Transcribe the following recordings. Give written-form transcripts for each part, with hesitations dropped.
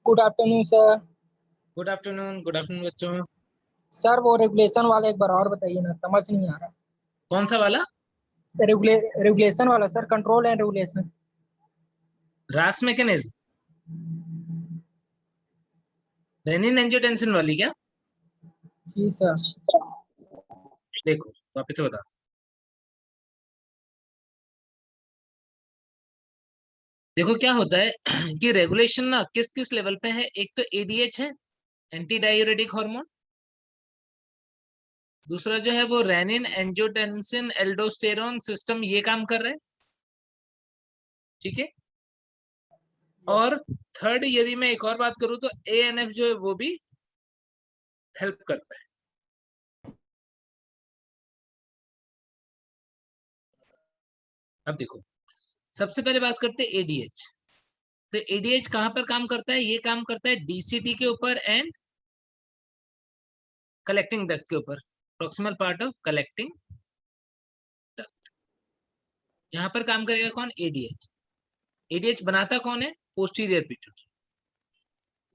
Good afternoon sir. Good afternoon बच्चों। Sir वो regulation वाला एक बार और बताइए ना, समझ नहीं आ रहा। कौन सा वाला? रेगुलेशन वाला सर, कंट्रोल एंड रेगुलेशन। रास मैकेनिज्म, रेनिन एंजियोटेंसिन वाली क्या? जी सर। देखो वापस से बता। देखो क्या होता है कि रेगुलेशन ना किस किस लेवल पे है। एक तो एडीएच है, एंटी डायूरेटिक हार्मोन। दूसरा जो है वो रेनिन एंजियोटेंसिन एल्डोस्टेरोन सिस्टम, ये काम कर रहा है, ठीक है। और थर्ड यदि मैं एक और बात करूं तो एएनएफ जो है वो भी हेल्प करता है। अब देखो सबसे पहले बात करते हैं एडीएच। तो एडीएच कहां पर काम करता है? ये काम करता है डीसीटी के ऊपर एंड कलेक्टिंग डक्ट के ऊपर, proximal part of collecting duct. यहां पर काम करेगा कौन? एडीएच। एडीएच बनाता कौन है? Posterior pituitary.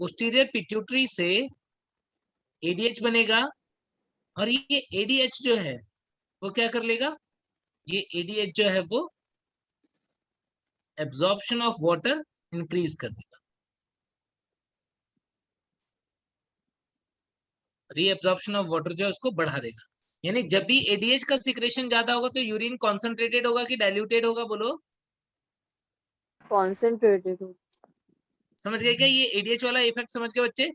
पोस्टीरियर पिट्यूटरी से एडीएच बनेगा और ये एडीएच जो है वो क्या कर लेगा? ये एडीएच जो है वो एब्जॉर्प्शन ऑफ वाटर इंक्रीज कर देगा। रीएब्जॉर्प्शन ऑफ वाटर जो है उसको बढ़ा देगा। यानी जब भी एडीएच का सिक्रेशन ज्यादा होगा तो यूरिन कॉन्सेंट्रेटेड होगा कि डाइल्यूटेड होगा? बोलो। कॉन्सेंट्रेटेड हो। समझ गए क्या ये एडीएच वाला इफेक्ट? समझ गए बच्चे?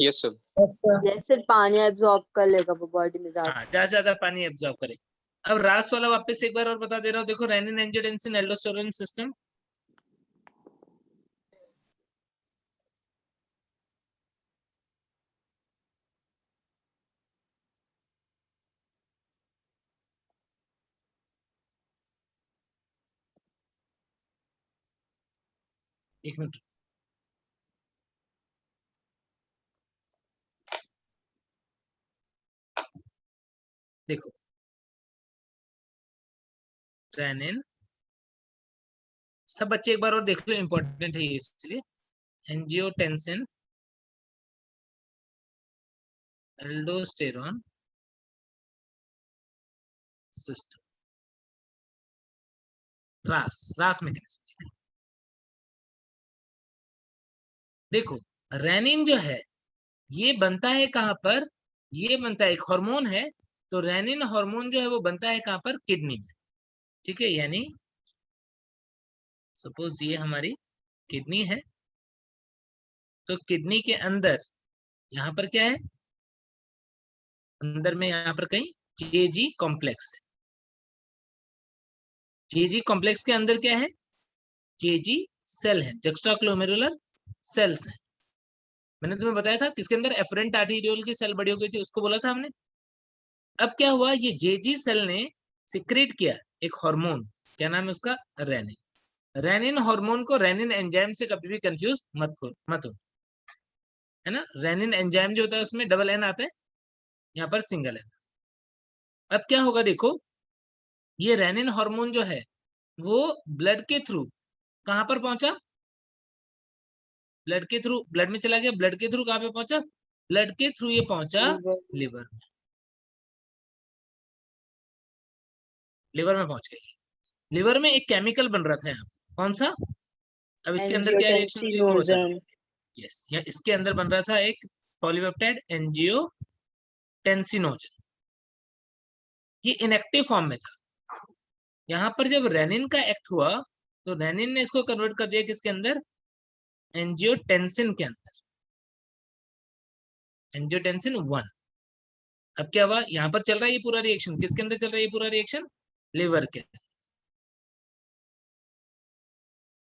Yes sir. जैसे पानी एब्जॉर्ब कर लेगा वो बॉडी में ज्यादा। हाँ, ज्यादा ज्यादा पानी एब्जॉर्ब करे। अब रास वाला वापस एक बार और बता दे रहा हूँ। देखो रेनिन एंजियोटेंसिन एल्डोस्टेरोन सिस्टम, एक मिनट। देखो रेनिन, सब बच्चे एक बार और देख लो, इंपॉर्टेंट है ये इसलिए। एंजियोटेंसिन एल्डोस्टेरोन सिस्टम, रास मैकेनिज्म। देखो रेनिन जो है ये बनता है कहां पर? ये बनता है, एक हार्मोन है। तो रेनिन हार्मोन जो है वो बनता है कहां पर? किडनी में, ठीक है। यानी सपोज ये हमारी किडनी है, तो किडनी के अंदर यहां पर क्या है? अंदर में यहां पर कहीं जेजी कॉम्प्लेक्स है। जेजी कॉम्प्लेक्स के अंदर क्या है? जेजी सेल है, जक्स्टाग्लोमेरुलर सेल्स है। मैंने तुम्हें बताया था किसके अंदर? एफरेंट आर्टेरियोल की सेल बड़ी हो गई थी, उसको बोला था हमने। अब क्या हुआ? ये जेजी सेल ने सिक्रेट किया एक हार्मोन, क्या नाम है उसका? रेनिन। रेनिन हार्मोन को रेनिन एंजाइम से कभी भी कंफ्यूज मत हो, है ना। रेनिन एंजाइम जो होता है उसमें डबल एन आता है, यहाँ पर सिंगल एन। अब क्या होगा? देखो ये रेनिन हार्मोन जो है वो ब्लड के थ्रू कहां पर पहुंचा? ब्लड के थ्रू, ब्लड में चला गया। ब्लड के थ्रू कहां पे पहुंचा? ब्लड के थ्रू ये पहुंचा लिवर में। लिवर में पहुंच गई। लिवर में एक केमिकल बन रहा था यहाँ, कौन सा? अब इसके अंदर क्या रिएक्शन हुई वो बता। यस, या इसके अंदर बन रहा था एक पॉलीपेप्टाइड एंजियोटेंसिनोजन। ये इनएक्टिव फॉर्म में था। यहाँ पर जब रेनिन का एक्ट हुआ तो रेनिन ने इसको कन्वर्ट कर दिया किसके अंदर? एंजियोटेंसिन के अंदर, एंजियोटेंसिन 1। अब क्या हुआ? यहाँ पर चल रहा है ये पूरा रिएक्शन, किसके अंदर चल रहा है ये पूरा रिएक्शन? लिवर के।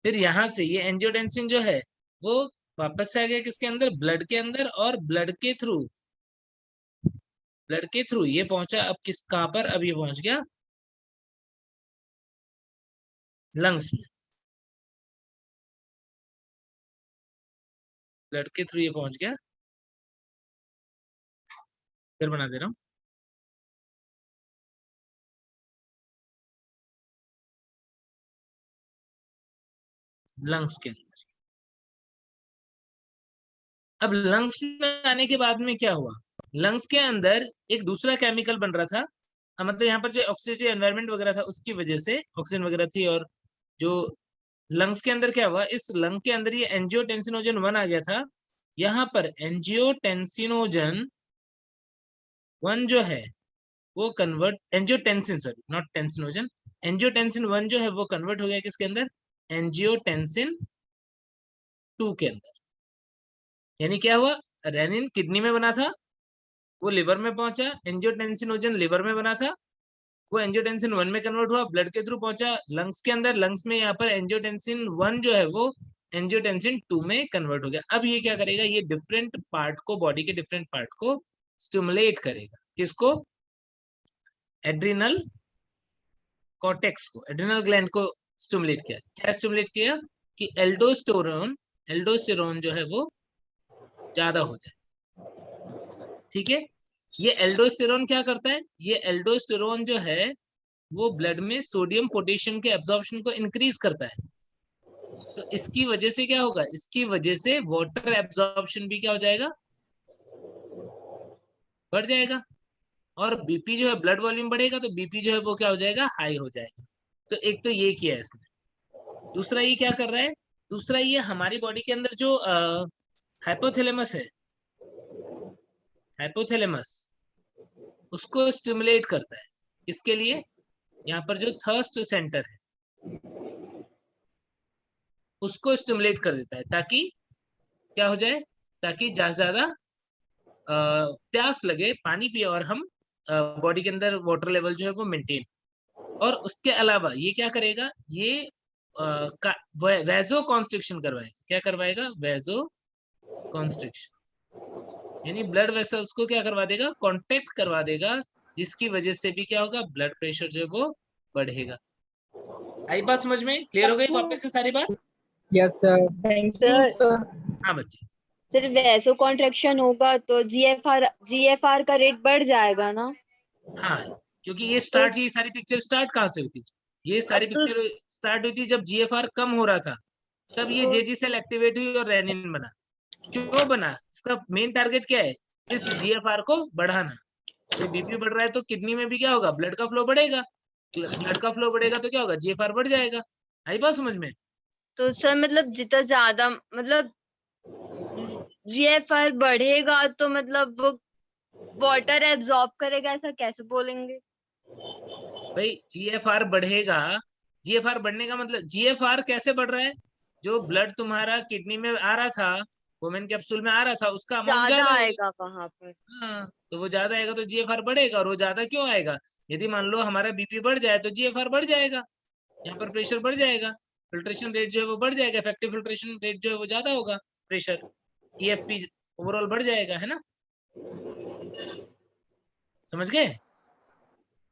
फिर यहाँ से ये एंजियोटेंसिन जो है वो वापस से आ गया किसके अंदर? ब्लड के अंदर। और ब्लड के थ्रू ये पहुंचा अब किस, कहां पर? अब ये पहुंच गया लंग्स में, ब्लड के थ्रू ये पहुंच गया, फिर बना दे रहा हूँ। लंग्स के अंदर, अब लंग्स में आने के बाद में क्या हुआ, लंग्स के अंदर एक दूसरा केमिकल बन रहा था, मतलब यहाँ पर जो ऑक्सीडेटिव एनवायरनमेंट वगैरह था उसकी वजह से ऑक्सीजन वगैरह थी, और जो लंग्स के अंदर क्या हुआ, इस लंग के अंदर ये एंजियोटेंसिनोजन 1 आ गया था। यहाँ पर एंजियोटेंसिनोजन 1 जो है वो कन्वर्ट, एंजियोटेंसिन सॉरी नॉट टेंसिनोजन, एंजियोटेंसिन 1 जो है वो कन्वर्ट हो गया किसके अंदर, एंजियोटेंसिन 2 के अंदर। यानी क्या हुआ, रेनिन किडनी में बना था, वो लिवर में पहुंचा, एंजियोटेंसिनोजन लिवर में बना था, वो एंजियोटेंसिन 1 में कन्वर्ट हुआ, ब्लड के थ्रू पहुंचा लंग्स के अंदर, लंग्स में यहाँ पर एंजियोटेंसिन 1 जो है वो एंजियोटेंसिन 2 में कन्वर्ट हो गया। अब ये क्या करेगा, ये डिफरेंट पार्ट को, बॉडी के डिफरेंट पार्ट को स्टिमुलेट करेगा, किसको, एड्रिनल कॉर्टेक्स को, एड्रिनल ग्लैंड को स्टिमुलेट किया। क्या स्टिमुलेट किया कि एल्डोस्टेरोन जो है वो ज्यादा हो जाए। ठीक है, ये एल्डोस्टेरोन क्या करता है, ये एल्डोस्टेरोन जो है वो ब्लड में सोडियम पोटेशियम के एब्जॉर्प्शन को इंक्रीज करता है। तो इसकी वजह से क्या होगा, इसकी वजह से वाटर एब्जॉर्प्शन भी क्या हो जाएगा, बढ़ जाएगा, और बीपी जो है, ब्लड वॉल्यूम बढ़ेगा तो बीपी जो है वो क्या हो जाएगा, हाई हो जाएगा। तो एक तो ये किया है इसने। दूसरा ये क्या कर रहा है, दूसरा ये हमारी बॉडी के अंदर जो हाइपोथैलेमस है, हाइपोथैलेमस उसको स्टिमुलेट करता है, इसके लिए यहाँ पर जो थर्स्ट सेंटर है उसको स्टिमुलेट कर देता है, ताकि क्या हो जाए, ताकि ज्यादा प्यास लगे, पानी पिए और हम बॉडी के अंदर वाटर लेवल जो है वो मेंटेन। और उसके अलावा ये क्या करेगा, ये वैजो कॉन्स्ट्रिक्शन करवाएगा। क्या करवाएगा, वैजो कॉन्स्ट्रिक्शन, यानी ब्लड वेसल्स को क्या करवा देगा, कॉन्ट्रैक्ट करवा देगा, जिसकी वजह से भी क्या होगा, ब्लड प्रेशर जो है वो बढ़ेगा। आई बात समझ में, क्लियर हो गई वापस से सारी बात? Yes sir, thank you sir sir. हाँ बच्चे, सिर्फ वैसो कॉन्ट्रैक्शन होगा तो जीएफआर का रेट बढ़ जाएगा ना? हाँ, क्योंकि ये स्टार्ट, ये सारी पिक्चर स्टार्ट कहाँ से हुई थी, ये सारी तो, पिक्चर स्टार्ट हुई थी जब जीएफआर कम हो रहा था, तब ये जेजी सेल एक्टिवेट हुई और रेनिन बना। क्यों बना, इसका मेन टारगेट क्या है, इस जीएफआर को बढ़ाना। भाई बीपी बढ़ रहा है तो किडनी में भी क्या होगा, ब्लड का फ्लो बढ़ेगा, ब्लड का फ्लो बढ़ेगा तो क्या होगा, जीएफआर बढ़ जाएगा। आई बात समझ में? तो सर मतलब जितना ज्यादा मतलब जीएफआर बढ़ेगा तो मतलब वो वाटर एब्जॉर्ब करेगा, ऐसा कैसे बोलेंगे? भाई जीएफआर बढ़ेगा, जीएफआर बढ़ने का मतलब, जीएफआर कैसे बढ़ रहा है, जो ब्लड तुम्हारा किडनी में आ रहा था, वोमेन कैप्सूल में आ रहा था, उसका अमाउंट ज्यादा ज्यादा होगा। आएगा वहां पर। हाँ, तो वो ज्यादा आएगा तो जीएफआर बढ़ेगा, और वो ज्यादा क्यों आएगा, यदि मान लो हमारा बीपी बढ़ जाए तो जीएफआर बढ़ जाएगा, यहाँ पर प्रेशर बढ़ जाएगा, फिल्ट्रेशन रेट जो है वो बढ़ जाएगा, इफेक्टिव फिल्ट्रेशन रेट जो है वो ज्यादा होगा, प्रेशर ईएफपी ओवरऑल बढ़ जाएगा, है ना, समझ गए?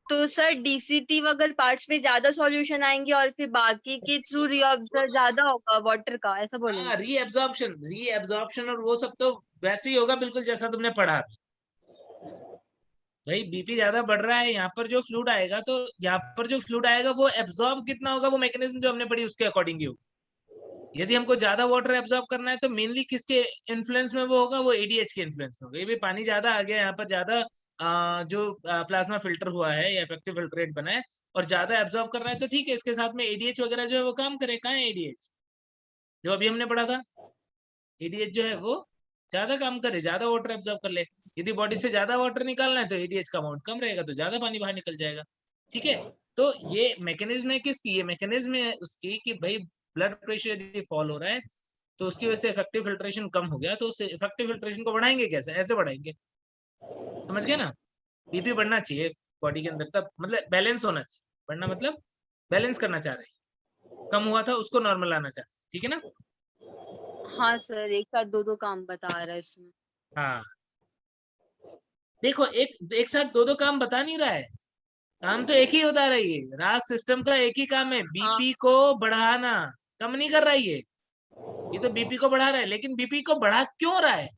तो सर डीसीटी वगैरह पार्ट्स में ज्यादा सॉल्यूशन आएंगे और फिर बाकी के थ्रू रीअब्जॉर्ब ज्यादा होगा वाटर का, ऐसा बोलेंगे? हाँ, रीएब्जॉर्प्शन और वो सब तो वैसे ही होगा बिल्कुल जैसा तुमने पढ़ा। भाई बीपी ज्यादा बढ़ रहा है, यहाँ पर जो फ्लूइड आएगा, तो यहाँ पर जो फ्लूइड आएगा वो एब्जॉर्ब कितना होगा, वो मैकेनिज्म जो हमने पढ़ी उसके अकॉर्डिंग ही होगा। यदि हमको ज्यादा वाटर एब्जॉर्ब करना है तो मेनली किसके इन्फ्लुएंस में वो होगा, वो एडीएच के इन्फ्लुएंस में होगा। ये भी पानी ज्यादा आ गया, यहाँ पर ज्यादा जो प्लाज्मा फिल्टर हुआ है या इफेक्टिव फिल्ट्रेट बना है और ज्यादा एब्जॉर्ब कर रहा है, तो ठीक है, इसके साथ में एडीएच वगैरह जो है वो काम करे। कहाँ है एडीएच, जो अभी हमने पढ़ा था, एडीएच जो है वो ज्यादा काम करे, ज्यादा वाटर एब्जॉर्ब कर ले। यदि बॉडी से ज्यादा वाटर निकालना है तो एडीएच का अमाउंट कम रहेगा, तो ज्यादा पानी बाहर निकल जाएगा। ठीक है, तो ये मैकेनिज्म है किसकी, ये मैकेनिज्म है उसकी कि भाई ब्लड प्रेशर यदि फॉल हो रहा है तो उसकी वजह से इफेक्टिव फिल्ट्रेशन कम हो गया, तो उस इफेक्टिव फिल्ट्रेशन को बढ़ाएंगे कैसे, ऐसे बढ़ाएंगे। समझ गए ना, बीपी बढ़ना चाहिए बॉडी के अंदर, तब मतलब बैलेंस होना चाहिए, बढ़ना मतलब बैलेंस करना चाह रहे हैं, कम हुआ था उसको नॉर्मल लाना चाह रहे हैं, ठीक है ना। हाँ सर, एक साथ दो दो काम बता रहा है इसमें। हाँ, देखो एक एक साथ दो दो काम बता नहीं रहा है, काम तो एक ही होता रहा है, राज सिस्टम का एक ही काम है, बीपी को बढ़ाना, कम नहीं कर रहा है ये तो बीपी को बढ़ा रहा है, लेकिन बीपी को बढ़ा क्यों रहा है?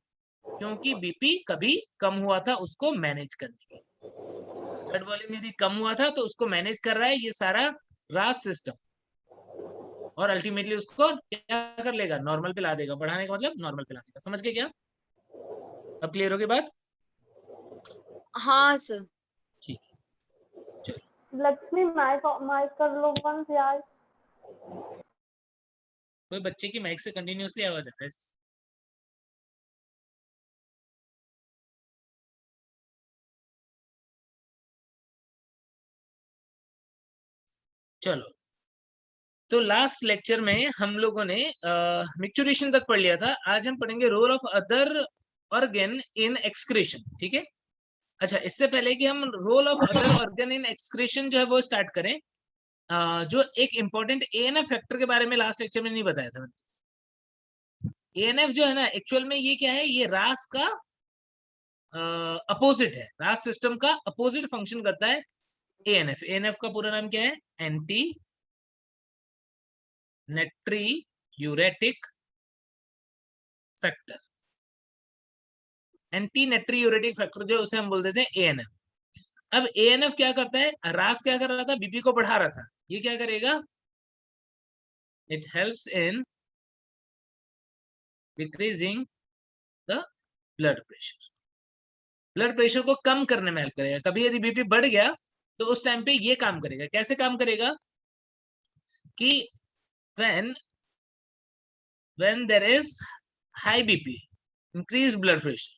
क्योंकि बीपी कभी कम हुआ था, उसको मैनेज करने के, ब्लड वॉल्यूम यदि कम हुआ था तो उसको मैनेज कर रहा है ये सारा राज सिस्टम, और अल्टीमेटली उसको क्या कर लेगा, नॉर्मल पे ला देगा। बढ़ाने का मतलब नॉर्मल पे ला देगा। समझ गए क्या? अब क्लियर हो गई बात? हाँ सर। ठीक है, चलो। लक्ष्मी माइक माइक कर लो बंद यार। कोई बच्चे की माइक से कंटिन्यूअसली आवाज आ रहा है। चलो, तो लास्ट लेक्चर में हम लोगों ने मिक्चुरेशन तक पढ़ लिया था। आज हम पढ़ेंगे role of other organ in excretion. ठीक है। अच्छा, इससे पहले कि हम role of other organ in excretion जो है वो स्टार्ट करें, जो एक इंपॉर्टेंट एएनएफ फैक्टर के बारे में लास्ट लेक्चर में नहीं बताया था। एएनएफ जो है ना, एक्चुअल में ये क्या है, ये रास का अपोजिट है, रास सिस्टम का अपोजिट फंक्शन करता है एएनएफ। एएनएफ का पूरा नाम क्या है? Anti natriuretic factor. Anti natriuretic factor जो उसे हम बोलते थे एएनएफ। अब एएनएफ क्या करता है? रास क्या कर रहा था? बीपी को बढ़ा रहा था। ये क्या करेगा? It helps in decreasing the blood pressure. Blood pressure को कम करने में हेल्प करेगा। कभी यदि बीपी बढ़ गया तो उस टाइम पे ये काम करेगा। कैसे काम करेगा? कि when there is high BP, increased blood pressure,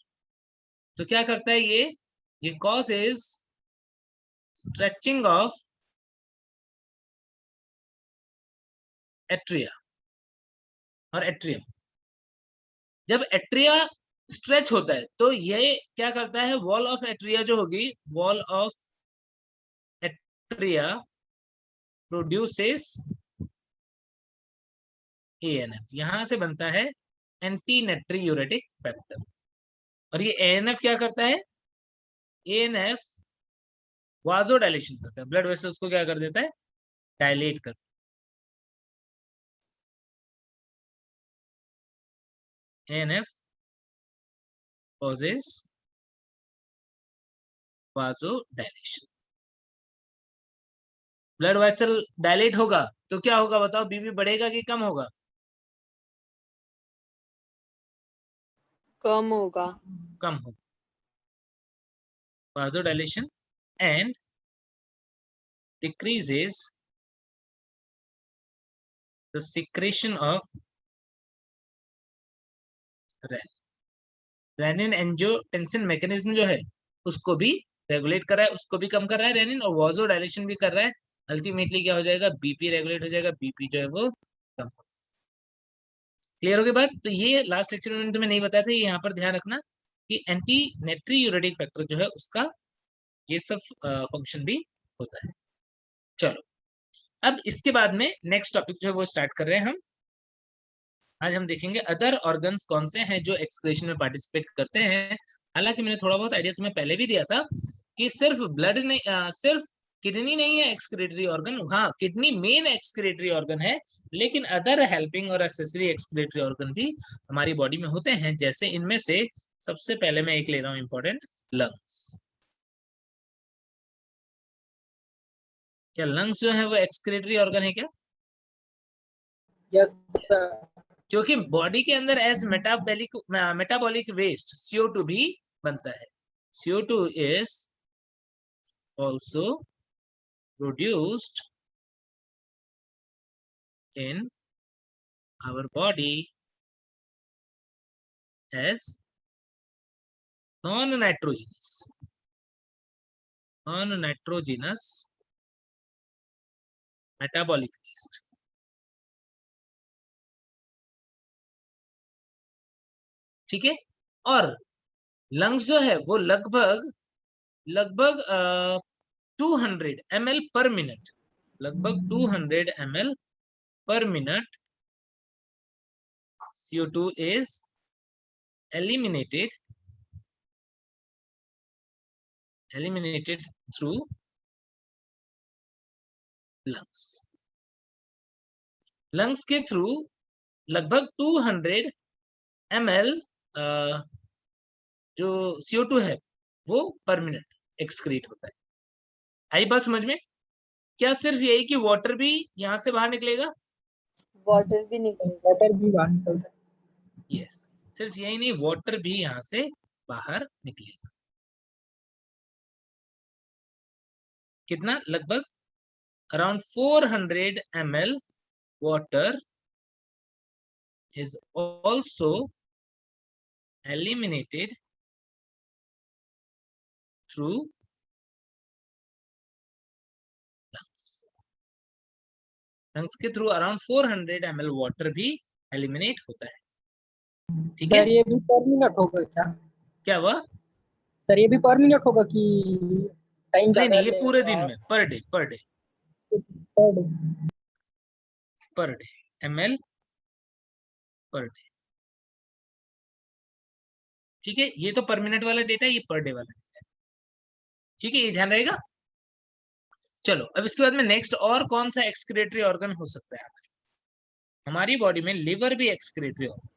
तो क्या करता है ये causes stretching of atria और atrium। जब एट्रिया स्ट्रेच होता है तो ये क्या करता है? वॉल ऑफ एट्रिया जो होगी, wall of atria produces ANF. यहां से बनता है एंटी नेट्रीयूरेटिक फैक्टर। और ये एएनएफ क्या करता है? एएनएफ वाजोडाइलेशन करता है, ब्लड वेसल्स को क्या कर देता है? डायलेट करता है। ANF causes vasodilation. Blood vessel dilate होगा तो क्या होगा बताओ? बीपी बढ़ेगा कि कम होगा? कम होगा। कम होगा। Vasodilation and decreases the secretion of renin। Renin angiotensin mechanism जो है उसको भी रेगुलेट कर रहा है, उसको भी कम कर रहा है रेनिन, और वाजोडाइलेशन भी कर रहा है। अल्टीमेटली क्या हो जाएगा? बीपी रेगुलेट हो जाएगा, बीपी जो है वो कम हो जाएगा। क्लियर हो गई बात? तो ये लास्ट लेक्चर में तुम्हें नहीं बताया था, ये यहाँ पर ध्यान रखना कि एंटी नेट्रीयूरेटिक फैक्टर जो है उसका ये सब फंक्शन भी होता है। चलो, अब इसके बाद में नेक्स्ट टॉपिक जो है वो स्टार्ट कर रहे हैं हम। आज हम देखेंगे अदर ऑर्गन्स कौन से हैं जो एक्सक्रीशन में पार्टिसिपेट करते हैं। हालांकि मैंने थोड़ा बहुत आइडिया तुम्हें पहले भी दिया था कि सिर्फ ब्लड नहीं, सिर्फ किडनी नहीं है एक्सक्रीटरी ऑर्गन। हाँ, किडनी मेन एक्सक्रीटरी ऑर्गन है, लेकिन अदर हेल्पिंग और एक्सेसरी एक्सक्रीटरी ऑर्गन भी हमारी बॉडी में होते हैं। जैसे इनमें से सबसे पहले मैं एक ले रहा हूँ इंपॉर्टेंट, लंग्स। क्या लंग्स जो है वो एक्सक्रीटरी ऑर्गन है क्या? Yes sir. क्योंकि बॉडी के अंदर एज मेटाबॉलिक वेस्ट CO2 भी बनता है। CO2 is also produced in our body as non-nitrogenous metabolic waste। ठीक है। और लंग्स जो है वो लगभग 200 ml पर मिनट, लगभग 200 ml per minute CO2 is eliminated through lungs. Lungs के थ्रू लगभग 200 ml जो CO2 है वो पर मिनट एक्सक्रीट होता है। आई बात समझ में? क्या सिर्फ यही कि वाटर भी यहाँ से बाहर निकलेगा? वाटर भी निकलेगा। वाटर भी बाहर निकलता है। यस, सिर्फ यही नहीं, वाटर भी यहाँ से बाहर निकलेगा। कितना? लगभग around 400 ml water is also eliminated through lungs. Lungs के थ्रू अराउंड 400 ml वाटर भी एलिमिनेट होता है। ठीक है, सर ये भी पर मिनट होगा क्या? क्या हुआ? सर ये भी पर मिनट होगा कि टाइम नहीं ज्यादा नहीं, ये पूरे लेगा? दिन में, per day per day. Per day ml per day. ठीक है, ये तो पर मिनट वाला डेटा है, ये पर डे वाला डेटा है। ठीक है, ये ध्यान रहेगा। चलो अब इसके बाद में नेक्स्ट और कौन सा एक्सक्रीटरी ऑर्गन हो सकता है? हमारी बॉडी में लिवर भी एक्सक्रीटरी ऑर्गन।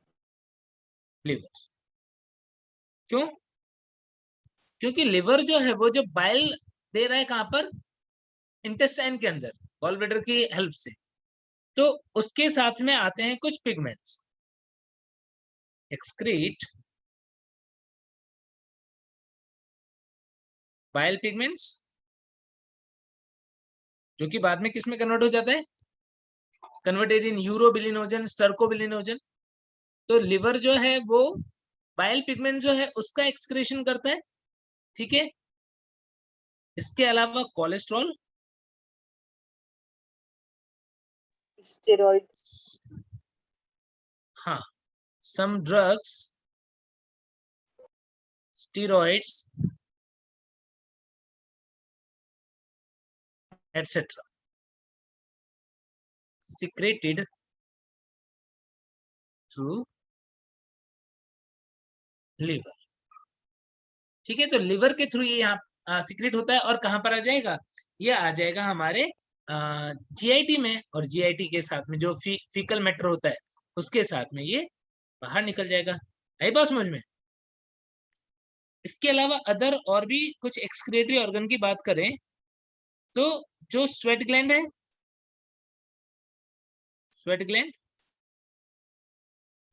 लिवर क्यों? क्योंकि लिवर जो है वो जो बाइल दे रहा है कहां पर? इंटेस्टाइन के अंदर, गॉल ब्लैडर की हेल्प से। तो उसके साथ में आते हैं कुछ पिगमेंट्स, एक्सक्रीट बाइल पिगमेंट्स, जो कि बाद में किस में कन्वर्ट हो जाता है? Converted in urobilinogen, stercobilinogen. तो लिवर जो है वो बाइल पिगमेंट जो है उसका एक्सक्रीशन करता है। ठीक है, इसके अलावा कोलेस्ट्रॉल, स्टेरॉइड, हाँ, some drugs, steroids, etc. secreted through liver. ठीक है, तो लिवर के थ्रू ये यहाँ सीक्रेट होता है और कहाँ पर आ जाएगा? ये आ जाएगा हमारे जीआईटी में, और जीआईटी के साथ में जो फीकल मैटर होता है उसके साथ में ये बाहर निकल जाएगा। आई बात समझ में? इसके अलावा अदर और भी कुछ एक्सक्रीटरी ऑर्गन की बात करें तो जो स्वेट ग्लैंड है, स्वेट ग्लैंड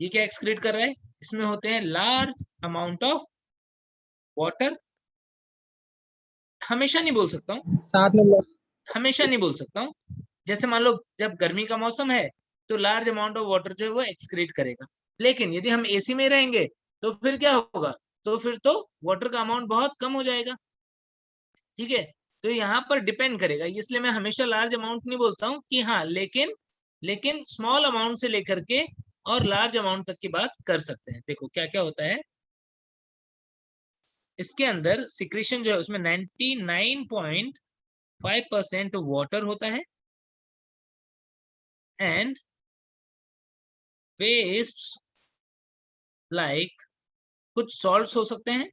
ये क्या एक्सक्रीट कर रहा है? इसमें होते हैं लार्ज अमाउंट ऑफ वाटर। हमेशा नहीं बोल सकता हूँ, साथ में हमेशा नहीं बोल सकता हूँ। जैसे मान लो जब गर्मी का मौसम है तो लार्ज अमाउंट ऑफ वाटर जो है वो एक्सक्रीट करेगा, लेकिन यदि हम एसी में रहेंगे तो फिर क्या होगा? तो फिर तो वाटर का अमाउंट बहुत कम हो जाएगा। ठीक है, तो यहाँ पर डिपेंड करेगा, इसलिए मैं हमेशा लार्ज अमाउंट नहीं बोलता हूँ कि हाँ, लेकिन स्मॉल अमाउंट से लेकर के और लार्ज अमाउंट तक की बात कर सकते हैं। देखो क्या क्या होता है इसके अंदर। सिक्रीशन जो है उसमें 99.5% वाटर होता है एंड वेस्ट लाइक कुछ सॉल्ट्स हो सकते हैं,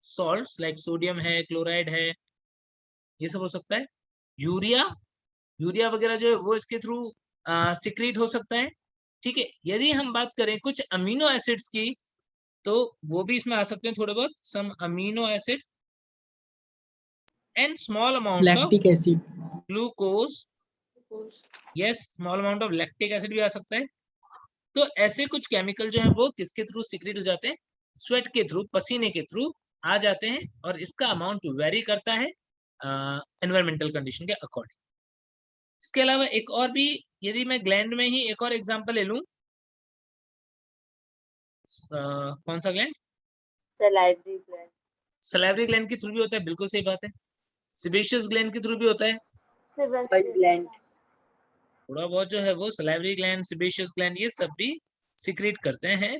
सॉल्ट्स लाइक सोडियम है, क्लोराइड है, ये सब हो सकता है। यूरिया वगैरह जो है वो इसके थ्रू सिक्रीट हो सकता है। ठीक है, यदि हम बात करें कुछ अमीनो एसिड्स की तो वो भी इसमें आ सकते हैं थोड़े बहुत, some amino acid and small amount of lactic acid. Glucose, yes, small amount of lactic acid भी आ सकता है। तो ऐसे कुछ केमिकल जो है वो किसके थ्रू सीक्रेट हो जाते हैं? स्वेट के थ्रू, पसीने के थ्रू आ जाते हैं, और इसका अमाउंट वेरी करता है एनवायरमेंटल कंडीशन के अकॉर्डिंग। इसके अलावा एक और भी, यदि मैं ग्लैंड में ही एक और एग्जांपल ले लूं, कौन सा gland? Salivary gland, salivary gland के थ्रू भी होता है, बिल्कुल सही बात है। सेबेशियस ग्लैंड के थ्रू भी होता है, ग्लैंड, थोड़ा बहुत जो है वो सलाइवरी ग्लैंड, सेबेशियस ग्लैंड ये सब भी सीक्रेट करते हैं।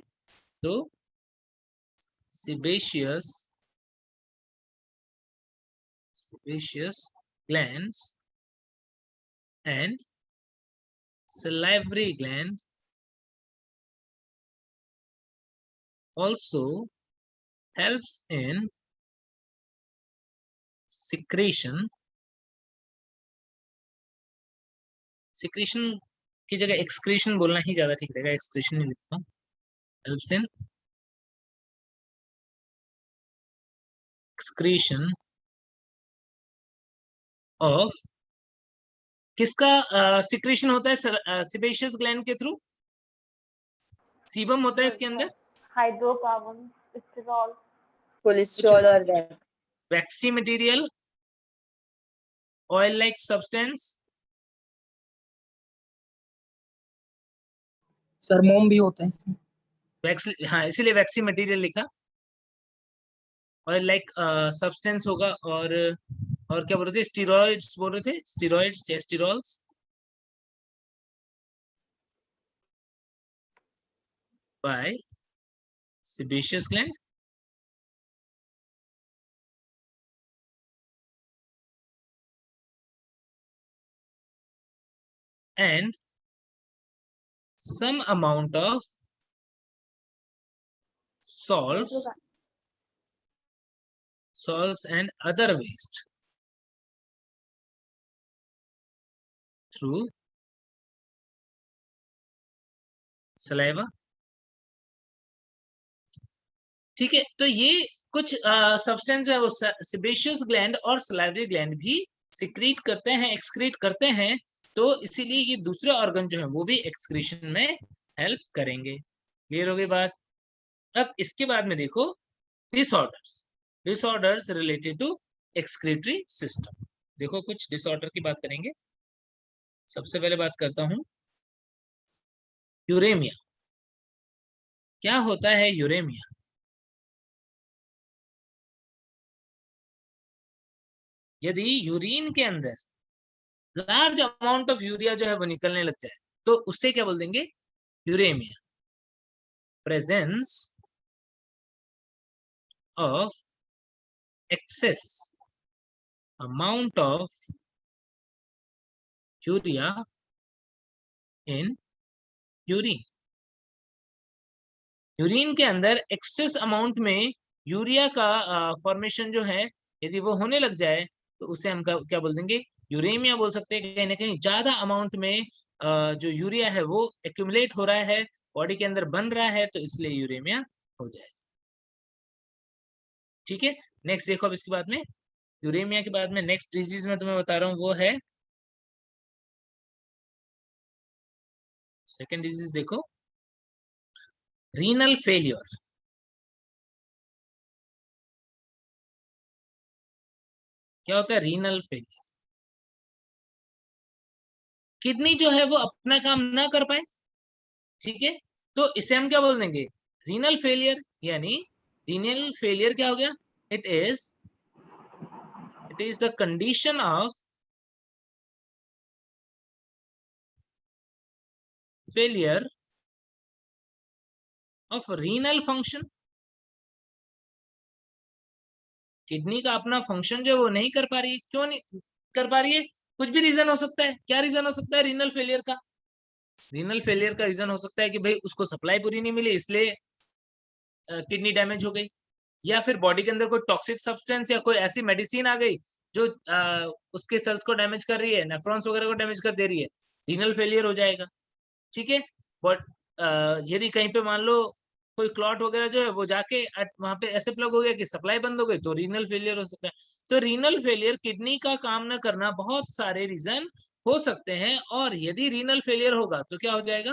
तो sebaceous glands and salivary gland also helps in secretion secretion की जगह एक्सक्रीशन बोलना ही ज्यादा ठीक रहेगा, एक्सक्रीशन नहीं लिखता। हेल्प्स इन एक्सक्रीशन ऑफ, किसका सिक्रीशन होता है सिबेशियस ग्लैंड के थ्रू? सीबम होता है इसके अंदर, हाइड्रोकार्बन, स्टेरॉल, कोलेस्ट्रॉल और wax. Waxy material, oil like substance, sir मोम भी होता है इसमें। वैक्स, हाँ इसीलिए वैक्सी मटेरियल लिखा। ऑयल लाइक सब्सटेंस होगा, और क्या बोल रहे थे, स्टीरॉइड्स बोल रहे थे, स्टीरॉइड्स या स्टीरॉल्स bye sebaceous gland, and some amount of salts and other waste through saliva। ठीक है, तो ये कुछ सब्सटेंस जो है वो सेबेशियस ग्लैंड और सलाइवरी ग्लैंड भी सिक्रीट करते हैं, एक्सक्रीट करते हैं, तो इसीलिए ये दूसरे ऑर्गन जो है वो भी एक्सक्रीशन में हेल्प करेंगे। क्लियर हो गई बात? अब इसके बाद में देखो disorders related to excretory system. देखो कुछ डिसऑर्डर की बात करेंगे। सबसे पहले बात करता हूं यूरेमिया। क्या होता है यूरेमिया? यदि यूरिन के अंदर लार्ज अमाउंट ऑफ यूरिया जो है वो निकलने लग जाए तो उससे क्या बोल देंगे? Uraemia. Presence of excess amount of urea in urine. Urine के अंदर एक्सेस अमाउंट में यूरिया का फॉर्मेशन जो है यदि वो होने लग जाए तो उसे हम क्या बोल देंगे? यूरेमिया बोल सकते हैं। कहीं ना कहीं ज्यादा अमाउंट में जो यूरिया है वो एक्यूमुलेट हो रहा है, बॉडी के अंदर बन रहा है, तो इसलिए यूरेमिया हो जाएगा। ठीक है, नेक्स्ट देखो अब इसके बाद में यूरेमिया के बाद में नेक्स्ट डिजीज में तुम्हें बता रहा हूँ वो है सेकेंड डिजीज। देखो रीनल फेलियर। क्या होता है रीनल फेलियर? किडनी जो है वो अपना काम ना कर पाए, ठीक है, तो इसे हम क्या बोल देंगे? Renal failure. यानी रीनल फेलियर क्या हो गया? It is the condition of failure of renal function. Kidney का अपना फंक्शन जो है वो नहीं कर पा रही है। क्यों नहीं कर पा रही है? कुछ भी रीजन हो सकता है। क्या रीजन हो सकता है रीनल फेलियर का? रीनल फेलियर का रीजन हो सकता है कि भाई उसको सप्लाई पूरी नहीं मिली इसलिए किडनी डैमेज हो गई, या फिर बॉडी के अंदर कोई टॉक्सिक सब्सटेंस या कोई ऐसी मेडिसिन आ गई जो उसके सेल्स को डैमेज कर रही है, नेफ्रॉन्स वगैरह को डैमेज कर दे रही है, रीनल फेलियर हो जाएगा। ठीक है, बट यदि कहीं पे मान लो कोई क्लॉट वगैरह जो है वो जाके वहां पे ऐसे प्लग हो गया कि सप्लाई बंद हो गई, तो रीनल फेलियर हो सकता है। तो रीनल फेलियर, किडनी का काम न करना, बहुत सारे रीजन हो सकते हैं, और यदि रीनल फेलियर होगा तो क्या हो जाएगा?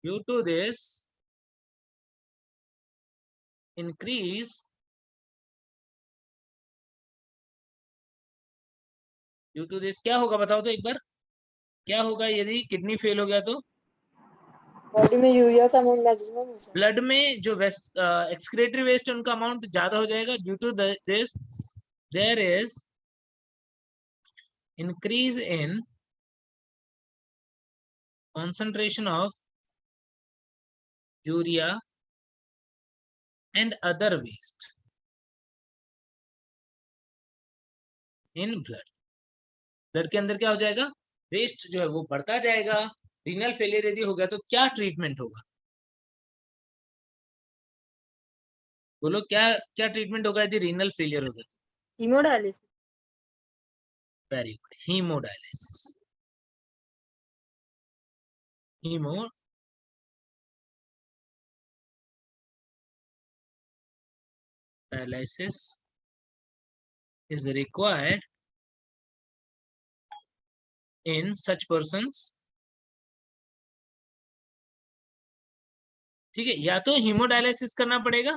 Due to this increase due to this क्या होगा बताओ तो एक बार, क्या होगा यदि किडनी फेल हो गया तो? बॉडी में यूरिया का अमाउंट मैक्सिमम हो जाएगा। ब्लड में जो वेस्ट एक्सक्रीटरी वेस्ट उनका अमाउंट ज्यादा हो जाएगा। Due to this there is increase in concentration of urea and other waste in blood। Blood के अंदर क्या हो जाएगा? वेस्ट जो है वो बढ़ता जाएगा। रीनल फेलियर यदि हो गया तो क्या ट्रीटमेंट होगा? बोलो क्या क्या ट्रीटमेंट होगा यदि रीनल फेलियर हो गया? Haemodialysis. Very good, haemodialysis. Haemodialysis is required in such persons, ठीक है, या तो हीमोडायलिसिस करना पड़ेगा,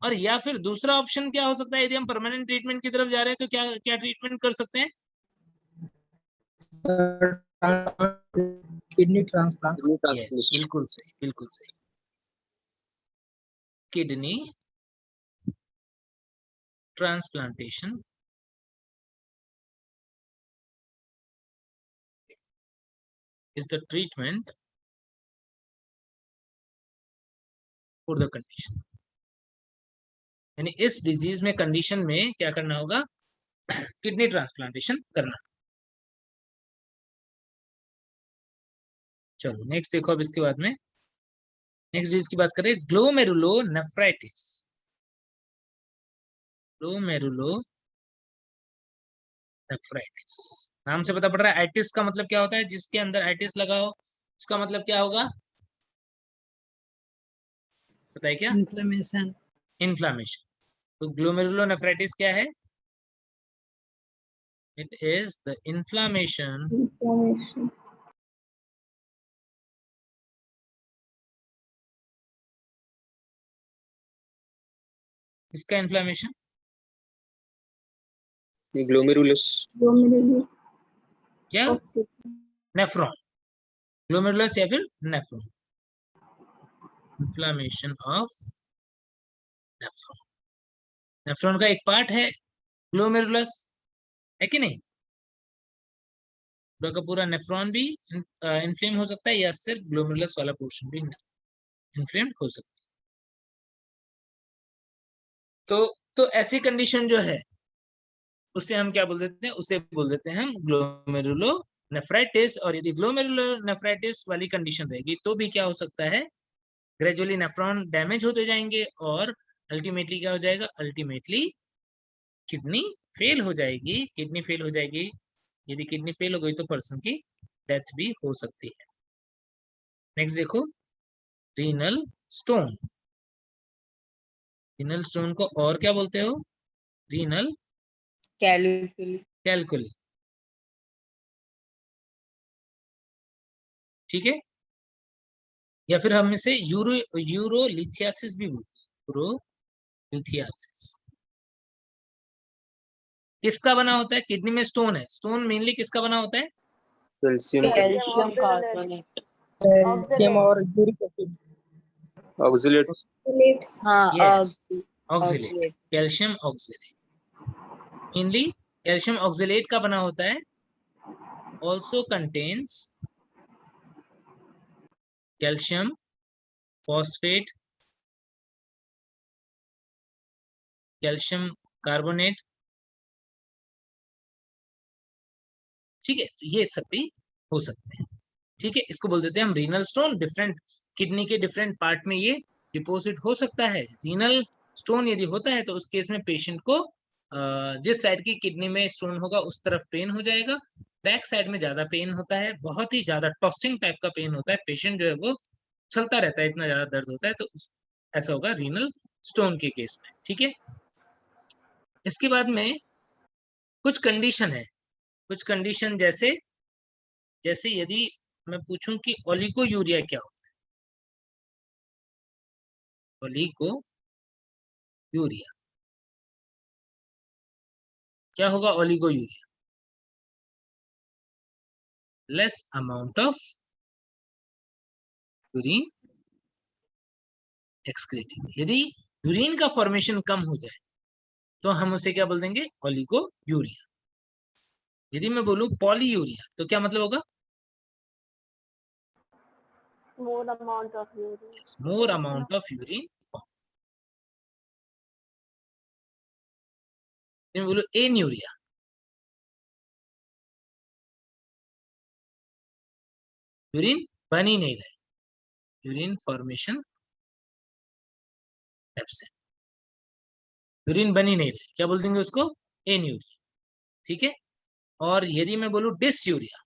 और या फिर दूसरा ऑप्शन क्या हो सकता है, यदि हम परमानेंट ट्रीटमेंट की तरफ जा रहे हैं तो क्या क्या ट्रीटमेंट कर सकते हैं? Kidney transplant. यस, बिल्कुल सही, बिल्कुल सही, kidney transplantation is the treatment for the condition। यानी इस डिजीज में, कंडीशन में क्या करना होगा? किडनी ट्रांसप्लांटेशन करना। चलो नेक्स्ट देखो, अब इसके बाद में नेक्स्ट डिजीज की बात करें, ग्लोमेरुलोनेफ्राइटिस। ग्लोमेरुलोनेफ्राइटिस नाम से पता पड़ रहा है, आइटिस का मतलब क्या होता है? जिसके अंदर आइटिस लगा हो, इसका मतलब क्या होगा, बताइए क्या? इन्फ्लेमेशन। इन्फ्लामेशन। तो ग्लोमेरुलोनेफ्राइटिस क्या है? इट इज द इन्फ्लामेशन इसका इन्फ्लामेशन Glomerulus. क्या? नेफ्रॉन, ग्लोमेरुलस या फिर nephron, inflammation of nephron. Nephron का एक पार्ट है ग्लोमेरुलस, है कि नहीं? पूरा का पूरा नेफ्रॉन भी इन्फ्लेम हो सकता है, या सिर्फ ग्लोमेरुलस वाला पोर्शन भी इन्फ्लेम्ड हो सकता है। तो ऐसी कंडीशन जो है उसे हम क्या बोल देते हैं? उसे बोल देते हैं हम ग्लोमेरुलोनेफ्राइटिस। और यदि ग्लोमेरुलोनेफ्राइटिस वाली कंडीशन रहेगी तो भी क्या हो सकता है? ग्रेजुअली नेफ्रॉन डैमेज होते जाएंगे, और अल्टीमेटली क्या हो जाएगा? अल्टीमेटली किडनी फेल हो जाएगी। किडनी फेल हो जाएगी, यदि किडनी फेल हो गई तो पर्सन की डेथ भी हो सकती है। नेक्स्ट देखो, रीनल स्टोन। रीनल स्टोन को और क्या बोलते हो? रीनल कैलकुली, ठीक है, या फिर हम इसे यूरोलिथियासिस भी बोलते हैं। यूरोलिथियासिस किसका बना होता है? किडनी में स्टोन है, स्टोन मेनली किसका बना होता है? Calcium. Calcium carbonate. कैल्शियम और यूरिक एसिड। Oxalate. हाँ yes, oxalate, calcium oxalate, mainly calcium oxalate का बना होता है। Also contains calcium phosphate, calcium carbonate, ठीक है, तो ये सब भी हो सकते हैं। ठीक है, इसको बोल देते हैं हम रीनल स्टोन। डिफरेंट किडनी के डिफरेंट पार्ट में ये डिपॉजिट हो सकता है। रीनल स्टोन यदि होता है तो उस केस में पेशेंट को जिस साइड की किडनी में स्टोन होगा उस तरफ पेन हो जाएगा। बैक साइड में ज्यादा पेन होता है, बहुत ही ज्यादा टॉसिंग टाइप का पेन होता है, पेशेंट जो है वो चलता रहता है, इतना ज्यादा दर्द होता है। तो ऐसा होगा रीनल स्टोन के केस में। ठीक है, इसके बाद में कुछ कंडीशन है, कुछ कंडीशन जैसे जैसे यदि मैं पूछूं कि ओलिगोयूरिया क्या होता है? ओलिगोयूरिया क्या होगा? Oliguria less amount of urine excreted. यदि यूरिन का फॉर्मेशन कम हो जाए तो हम उसे क्या बोल देंगे? ओलिगोयूरिया। यदि मैं बोलूं पॉलीयूरिया तो क्या मतलब होगा? More amount of urine. More amount of urine form. मैं बोलूं एन्यूरिया, यूरिन बन ही नहीं रहा, यूरिन फॉर्मेशन एब्सेंट, यूरिन बन ही नहीं रहा, क्या बोल देंगे उसको? एन्यूरिया। ठीक है, और यदि मैं बोलूं डिसयूरिया,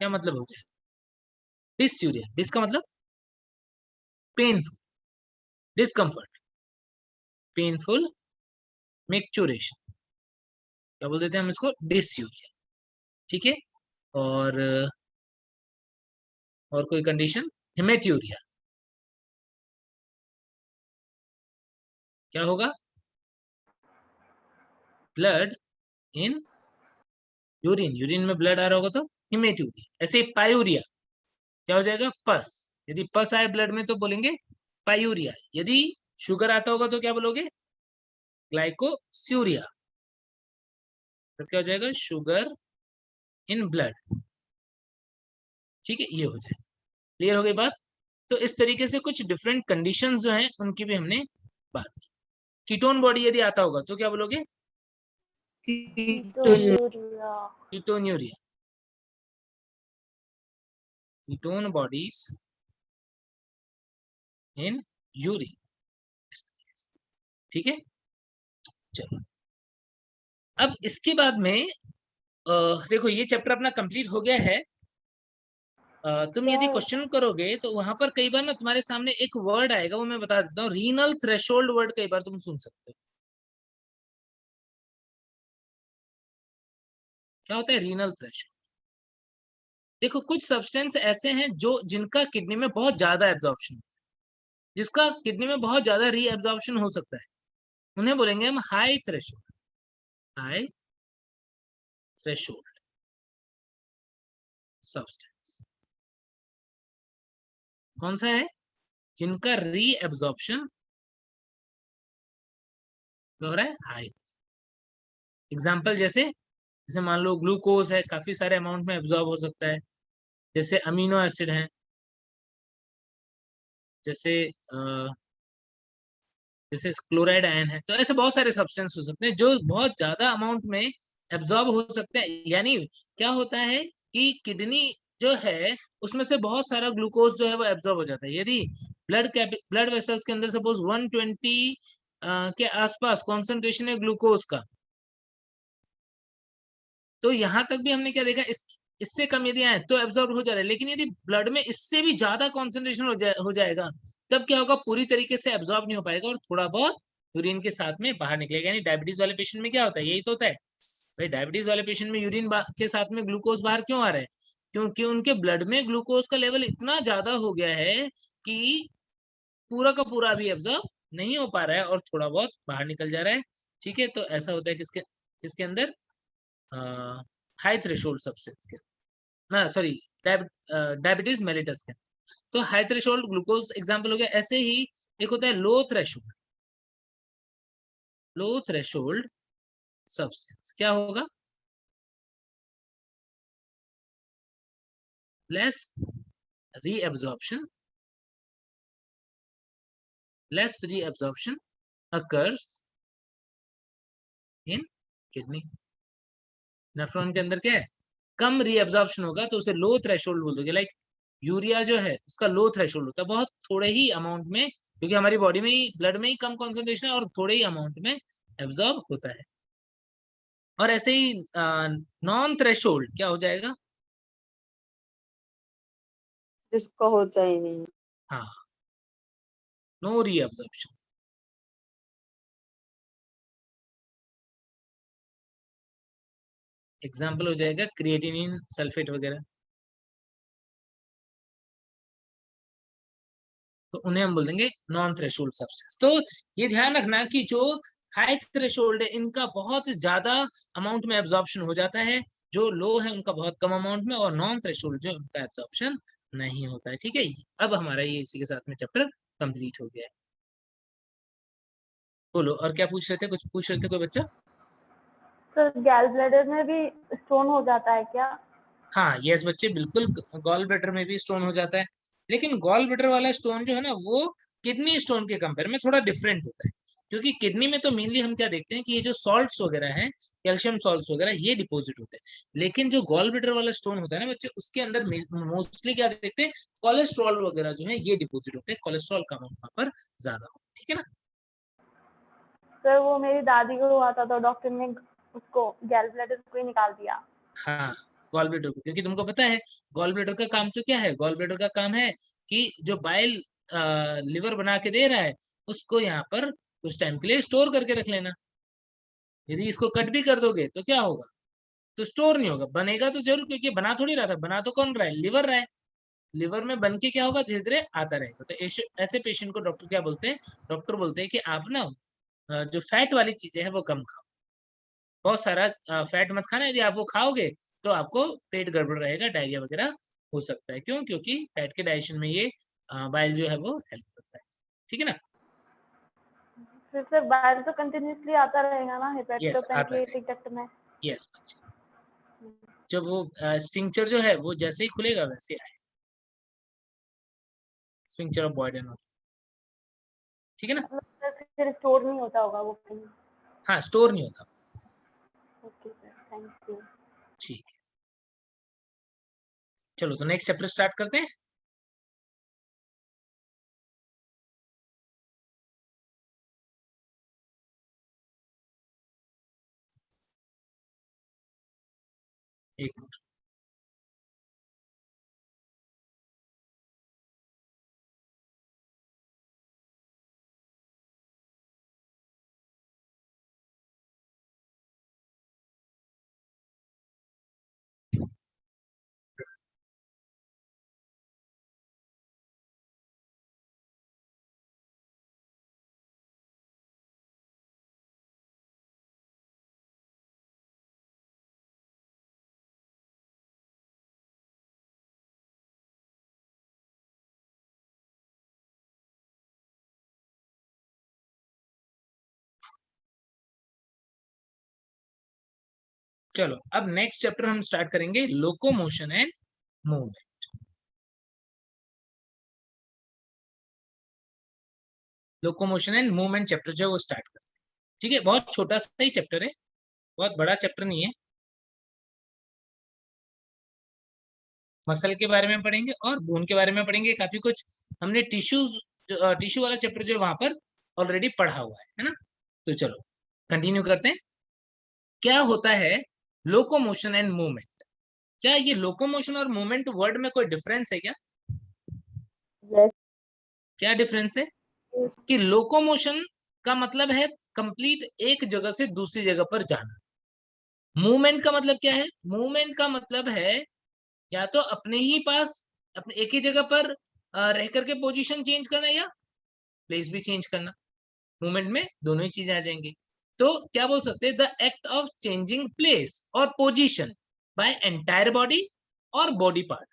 क्या मतलब हो जाएगा? डिसयूरिया, डिस का मतलब पेनफुल, डिस्कम्फर्ट, पेनफुल, मिक्चुरेशन, क्या बोल देते हैं हम इसको? डिसयूरिया। ठीक है, और कोई कंडीशन? हेमेट्यूरिया, क्या होगा? ब्लड इन यूरिन, यूरिन में ब्लड आ रहा होगा तो हेमेट्यूरिया। ऐसे पायूरिया, क्या हो जाएगा? पस, यदि पस आए ब्लड में तो बोलेंगे पायूरिया। यदि शुगर आता होगा तो क्या बोलोगे? ग्लाइकोस्यूरिया, तो क्या हो जाएगा? Sugar in blood. ठीक है, ये हो जाएगा। क्लियर हो गई बात? तो इस तरीके से कुछ डिफरेंट कंडीशंस जो हैं उनकी भी हमने बात की। कीटोन बॉडी यदि आता होगा तो क्या बोलोगे? Ketonuria. Ketonuria, ketone bodies in urine. ठीक है, चलो अब इसके बाद में देखो ये चैप्टर अपना कंप्लीट हो गया है। तुम यदि क्वेश्चन करोगे तो वहां पर कई बार ना तुम्हारे सामने एक वर्ड आएगा, वो मैं बता देता हूँ। रीनल थ्रेशोल्ड वर्ड कई बार तुम सुन सकते हो। क्या होता है रीनल थ्रेशोल्ड? देखो कुछ सब्सटेंस ऐसे हैं जो जिनका किडनी में बहुत ज्यादा एब्जॉर्प्शन होता है, जिसका किडनी में बहुत ज्यादा रीएब्जॉर्प्शन हो सकता है, उन्हें बोलेंगे हम high threshold, high threshold substance. कौन सा है? जिनका रीएब्जॉर्प्शन हो रहा है हाई। एग्जाम्पल जैसे जैसे मान लो ग्लूकोज है, काफी सारे अमाउंट में एब्जॉर्ब हो सकता है। जैसे अमीनो एसिड है, जैसे जैसे क्लोराइड आयन है। तो ऐसे बहुत सारे सब्सटेंस हो सकते हैं जो बहुत ज्यादा अमाउंट में एब्जॉर्ब हो सकते हैं। यानी क्या होता है कि किडनी जो है उसमें से बहुत सारा ग्लूकोज जो है वो एब्जॉर्ब हो जाता है। यदि ब्लड वेसल्स के अंदर सपोज 120 के आसपास कॉन्सेंट्रेशन है ग्लूकोज का, तो यहां तक भी हमने क्या देखा, इससे कम यदि आए तो एब्जॉर्ब हो जा रहा है। लेकिन यदि ब्लड में इससे भी ज्यादा कॉन्सेंट्रेशन हो जाएगा, तब क्या होगा? पूरी तरीके से एब्जॉर्ब नहीं हो पाएगा और थोड़ा बहुत यूरिन के साथ में बाहर निकलेगा। यानी डायबिटीज वाले पेशेंट में क्या होता है? यही तो होता है भाई। डायबिटीज वाले पेशेंट में यूरिन के साथ में ग्लूकोज बाहर क्यों आ रहा है? क्योंकि उनके ब्लड में ग्लूकोज का लेवल इतना ज्यादा हो गया है कि पूरा का पूरा भी एब्जॉर्ब नहीं हो पा रहा है और थोड़ा बहुत बाहर निकल जा रहा है। ठीक है, तो ऐसा होता है किसके किसके अंदर? हाई थ्रेशोल्ड सब्सटेंस के, ना सॉरी, डायबिटीज मेलिटस के। तो हाई थ्रेशोल्ड ग्लूकोज एग्जांपल हो गया। ऐसे ही एक होता है लो थ्रेशोल्ड, लो थ्रेशोल्ड सब्सटेंस। क्या होगा? Less reabsorption, less reabsorption occurs इन किडनी। नेफ्रॉन के अंदर क्या है? कम रीएब्जॉर्प्शन होगा तो उसे लो थ्रेशोल्ड बोल दोगे। लाइक यूरिया जो है उसका लो थ्रेशोल्ड होता है, बहुत थोड़े ही अमाउंट में, क्योंकि हमारी बॉडी में ही ब्लड में ही कम कॉन्सेंट्रेशन है और थोड़े ही अमाउंट में एब्जॉर्ब होता है। और ऐसे ही नॉन थ्रेशोल्ड क्या हो जाएगा? जिसका होता ही नहीं। हाँ, नो रीएब्जॉर्प्शन। एग्जाम्पल हो जाएगा क्रिएटिनिन सल्फेट वगैरह। तो उन्हें हम बोल देंगे नॉन थ्रेशोल्ड सब्सटेंस। तो ये ध्यान रखना कि जो हाई थ्रेशोल्ड है इनका बहुत ज्यादा अमाउंट में एब्जॉर्प्शन हो जाता है, जो लो है उनका बहुत कम अमाउंट में, और नॉन थ्रेशोल्ड जो उनका एब्जॉर्प्शन नहीं होता है। ठीक है, अब हमारा ये इसी के साथ में चैप्टर कंप्लीट हो गया है। बोलो और क्या पूछ रहे थे? कुछ पूछ रहे थे कोई बच्चा? सर गैल ब्लैडर में भी स्टोन हो जाता है क्या? हाँ यस बच्चे, बिल्कुल गॉल ब्लैडर में भी स्टोन हो जाता है। लेकिन गॉल ब्लैडर वाला स्टोन जो है ना वो किडनी स्टोन के कंपेयर में थोड़ा डिफरेंट होता है। क्योंकि किडनी में तो मेनली हम क्या देखते हैं कि ये जो सॉल्ट्स वगैरह हैं, कैल्शियम सॉल्ट्स वगैरह, ये डिपॉजिट होते हैं। लेकिन जो गॉल ब्लैडर वाला स्टोन होता है ना बच्चे, उसके अंदर मोस्टली क्या देखते हैं? कोलेस्ट्रॉल वगैरह जो है ये डिपॉजिट होते हैं। कोलेस्ट्रॉल का अमाउंट वहां पर ज्यादा हो। ठीक है ना? सर वो मेरी दादी को हुआ था तो डॉक्टर ने उसको गैल ब्लैडर को ही निकाल दिया। हाँ, गॉल ब्लैडर को, क्योंकि तुमको पता है गॉल ब्लैडर का काम तो क्या है, गॉल ब्लैडर का काम है कि जो बाइल लिवर बना के दे रहा है उसको यहाँ पर कुछ टाइम के लिए स्टोर करके रख लेना। यदि इसको कट भी कर दोगे तो क्या होगा, तो स्टोर नहीं होगा, बनेगा तो जरूर, क्योंकि बना थोड़ी रहा था, बना तो कौन रहा है, लिवर रहा है। लिवर में बन के क्या होगा, धीरे धीरे आता रहेगा। तो ऐसे पेशेंट को डॉक्टर क्या बोलते हैं, डॉक्टर बोलते हैं कि आप ना जो फैट वाली चीजें हैं वो कम खाओ, बहुत सारा फैट मत खाना, यदि आप वो खाओगे तो आपको पेट गड़बड़ रहेगा, डायरिया वगैरह हो सकता है। क्यों, क्योंकि फैट के डाइजेशन में ये बाइल जो है वो हेल्प करता है। ठीक है ना। फिर सर बाइल तो कंटिन्यूसली आता रहेगा ना आता हेपेटोपैंक्रियाटिक डक्ट में? यस बच्चे, जब वो स्फिंक्टर जो है वो जैसे ही खुलेगा वैसे आए, स्फिंक्टर ऑफ बॉयडेन। ठीक है ना। मतलब सर फिर स्टोर नहीं होता होगा वो कहीं? हाँ, स्टोर नहीं होता बस। Okay sir, thank you. ठीक है, चलो तो नेक्स्ट चैप्टर स्टार्ट करते हैं। एक मिनट। चलो अब नेक्स्ट चैप्टर हम स्टार्ट करेंगे, locomotion and movement. Locomotion and movement chapter जो है वो स्टार्ट करते हैं। ठीक है, बहुत छोटा सा ही चैप्टर है, बहुत बड़ा चैप्टर नहीं है। मसल के बारे में पढ़ेंगे और बोन के बारे में पढ़ेंगे, काफी कुछ हमने टिश्यूज, टिश्यू वाला चैप्टर जो वहां पर ऑलरेडी पढ़ा हुआ है ना। तो चलो कंटिन्यू करते हैं। क्या होता है लोकोमोशन एंड मूवमेंट? क्या ये लोकोमोशन और मूवमेंट वर्ड में कोई डिफरेंस है क्या? यस। क्या डिफरेंस है कि लोकोमोशन का मतलब है कंप्लीट एक जगह से दूसरी जगह पर जाना। मूवमेंट का मतलब क्या है, मूवमेंट का मतलब है या तो अपने ही पास, अपने एक ही जगह पर रह करके पोजीशन चेंज करना या प्लेस भी चेंज करना। मूवमेंट में दोनों ही चीजें आ जाएंगी। तो क्या बोल सकते हैं, the act of changing place और पोजीशन बाय एंटायर बॉडी और body part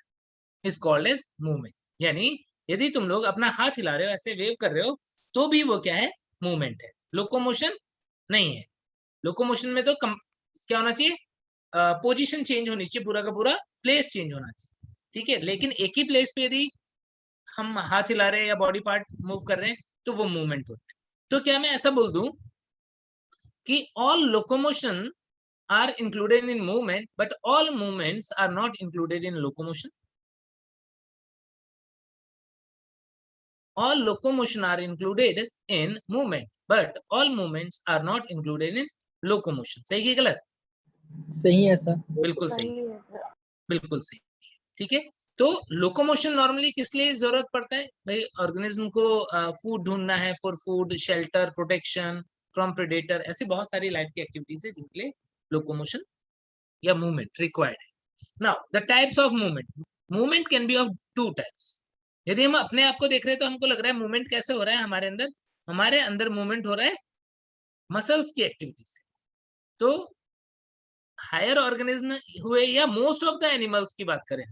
is called as movement. यानी यदि तुम लोग अपना हाथ हिला रहे हो, ऐसे वेव कर रहे हो, तो भी वो क्या है, मूवमेंट है, लोकोमोशन नहीं है। लोकोमोशन में तो क्या होना चाहिए, पोजीशन चेंज होनी चाहिए, पूरा का पूरा प्लेस चेंज होना चाहिए। ठीक है, लेकिन एक ही प्लेस पे यदि हम हाथ हिला रहे हैं या बॉडी पार्ट मूव कर रहे हैं तो वो मूवमेंट होता है। तो क्या मैं ऐसा बोल दूं कि all locomotion are included in movement but all movements are not included in locomotion? All locomotion are included in movement, but all movements are not included in locomotion. सही है गलत? सही है सर। बिल्कुल सही, सही है सर। बिल्कुल सही। ठीक है, तो लोकोमोशन नॉर्मली किस लिए जरूरत पड़ता है भाई? ऑर्गेनिज्म को फूड ढूंढना है, for food, shelter, protection from predator, ऐसी बहुत सारी लाइफ की एक्टिविटीज है जिनके लिए लोकोमोशन या मूवमेंट रिक्वायर्ड है। Now the types of movement, movement can be of two types. यदि हम अपने आप को देख रहे हैं तो हमको लग रहा है मूवमेंट कैसे हो रहा है हमारे अंदर मूवमेंट हो रहा है मसल्स की एक्टिविटी से। तो हायर ऑर्गेनिज्म हुए या मोस्ट ऑफ द एनिमल्स की बात करें,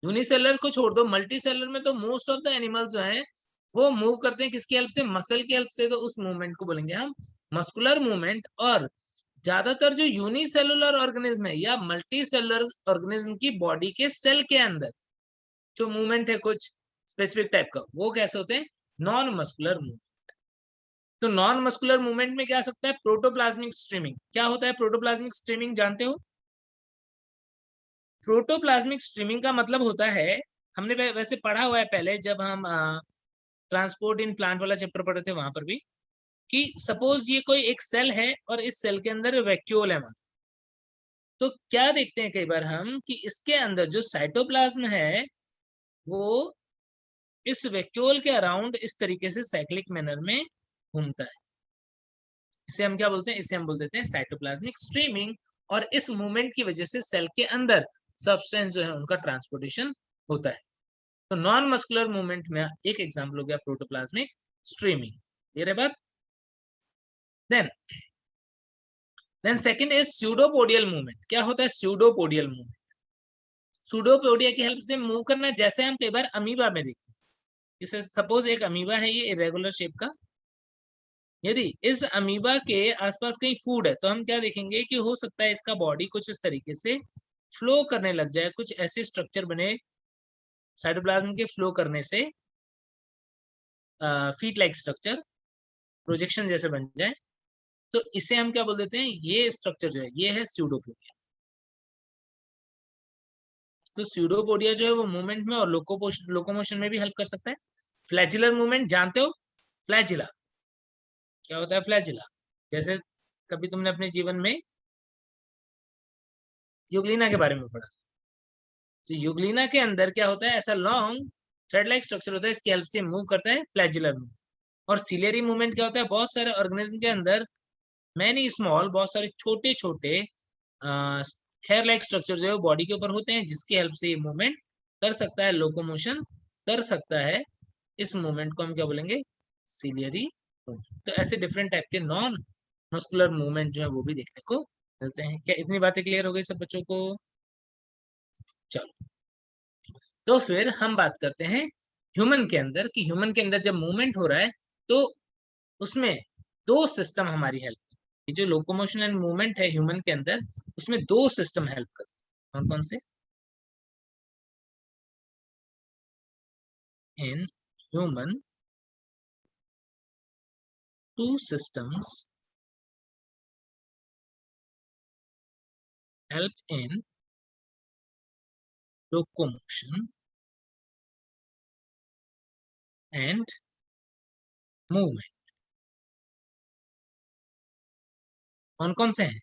यूनिसेलुलर को छोड़ दो, मल्टी सेलुलर में तो मोस्ट ऑफ द एनिमल्स जो हैं वो मूव करते हैं किसकी हेल्प से, मसल की हेल्प से। तो उस मूवमेंट को बोलेंगे हम मस्कुलर मूवमेंट। और ज्यादातर जो यूनिसेलुलर ऑर्गेनिज्म है या मल्टी सेलुलर ऑर्गेनिज्म की बॉडी के सेल के अंदर जो मूवमेंट है कुछ स्पेसिफिक टाइप का, वो कैसे होते हैं, नॉन मस्कुलर मूवमेंट। तो नॉन मस्कुलर मूवमेंट में क्या आ सकता है, प्रोटोप्लाज्मिक स्ट्रीमिंग। क्या होता है प्रोटोप्लाज्मिक स्ट्रीमिंग, जानते हो? प्रोटोप्लाज्मिक स्ट्रीमिंग का मतलब होता है, हमने वैसे पढ़ा हुआ है पहले जब हम ट्रांसपोर्ट इन प्लांट वाला चैप्टर पढ़े थे वहां पर भी, कि सपोज ये कोई एक सेल है और इस सेल के अंदर वैक्यूल है, तो क्या देखते हैं कई बार हम कि इसके अंदर जो साइटोप्लाज्म है वो इस वैक्यूल के अराउंड इस तरीके से साइक्लिक मैनर में घूमता है। इसे हम क्या बोलते हैं? इसे हम बोल देते हैं साइटोप्लाज्मिक स्ट्रीमिंग। और इस मूवमेंट की वजह से सेल के अंदर सब्सटेंस जो है उनका ट्रांसपोर्टेशन होता है। तो नॉन मस्कुलर मूवमेंट में एक एग्जांपल हो गया प्रोटोप्लाज्मिक स्ट्रीमिंग। ये रही बात। Then second is pseudopodial movement. क्या होता है स्यूडोपोडियल मूवमेंट? स्यूडोपोडिया की हेल्प से मूव करना, जैसे हम कई बार अमीबा में देखते हैं। जैसे सपोज एक अमीबा है, ये इरेगुलर शेप का। यदि इस अमीबा के आसपास कहीं फूड है तो हम क्या देखेंगे कि हो सकता है इसका बॉडी कुछ इस तरीके से फ्लो करने लग जाए, कुछ ऐसे स्ट्रक्चर बने साइटोप्लाज्म के फ्लो करने से, फीट लाइक स्ट्रक्चर प्रोजेक्शन जैसे बन जाए। तो इसे हम क्या बोल देते हैं? ये स्ट्रक्चर जो है ये है स्यूडोपोडिया। तो स्यूडोपोडिया जो है वो मूवमेंट में और लोकोमोशन में भी हेल्प कर सकता है। फ्लैजिलर मूवमेंट जानते हो? फ्लैजिला क्या होता है? फ्लैजिला जैसे कभी तुमने अपने जीवन में युगलिना के बारे में पढ़ा था। तो युगलिना के अंदर क्या होता है? ऐसा लॉन्ग थ्रेड लाइक स्ट्रक्चर होता है, इसकी हेल्प से मूव करता है फ्लैजिलर मूवमेंट। और सिलेरी मूवमेंट क्या होता है? बहुत सारे ऑर्गेनिज्म के अंदर मैनी स्मॉल, बहुत सारे छोटे छोटे हेयर लाइक स्ट्रक्चर जो है बॉडी के ऊपर होते हैं, जिसकी हेल्प से ये मूवमेंट कर सकता है, लोकोमोशन कर सकता है। इस मूवमेंट को हम क्या बोलेंगे? Ciliary movement. तो ऐसे डिफरेंट टाइप के नॉन मस्कुलर मूवमेंट जो है वो भी देखने को मिलते हैं। क्या इतनी बातें क्लियर हो गई सब बच्चों को? चलो, तो फिर हम बात करते हैं ह्यूमन के अंदर कि ह्यूमन के अंदर जब मूवमेंट हो रहा है तो उसमें दो सिस्टम हमारी हेल्प करते हैं। ये जो लोकोमोशन एंड मूवमेंट है ह्यूमन के अंदर, उसमें दो सिस्टम हेल्प करते हैं। कौन कौन से? In human two systems help in locomotion and movement। कौन कौन से हैं?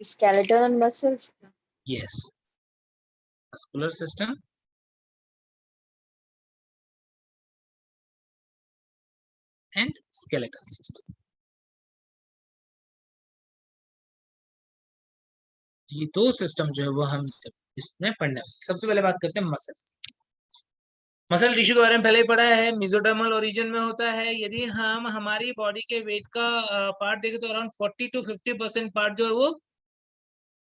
skeleton and muscles। Yes, muscular system and skeletal system. ये दो सिस्टम जो है वो हम इसमें पढ़ने वाले। सबसे पहले बात करते हैं मसल। मसल टिश्यू के बारे में पहले ही पढ़ा है, मेसोडर्मल ओरिजिन में होता है। यदि हम हमारी बॉडी के वेट का पार्ट देखें तो अराउंड 40 to 50% पार्ट जो है वो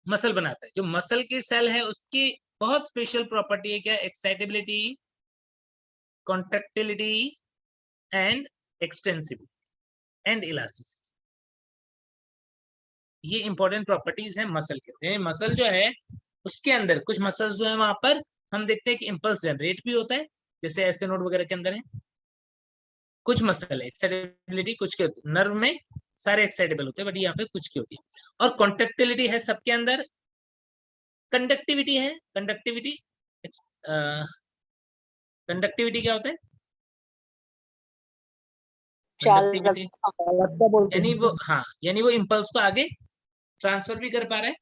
मसल बनाता है। जो मसल की सेल है उसकी बहुत स्पेशल प्रॉपर्टी है क्या? Excitability, contractility and extensibility and elasticity. ये इंपॉर्टेंट प्रॉपर्टीज हैं मसल के। मसल जो है उसके अंदर कुछ मसल्स जो है वहां पर हम देखते हैं कि इंपल्स जनरेट भी होता है, जैसे ऐसे नोड वगैरह के अंदर है। कुछ मसल एक्साइटेबिलिटी, कुछ के नर्व में सारे एक्साइटेबल होते हैं, बट यहाँ पे कुछ की होती है। और कॉन्ट्रैक्टिलिटी है सबके अंदर। कंडक्टिविटी है। कंडक्टिविटी कंडक्टिविटी क्या होता है? कंडक्टिविटी यानी वो, हाँ, यानी वो इंपल्स को आगे ट्रांसफर भी कर पा रहा है।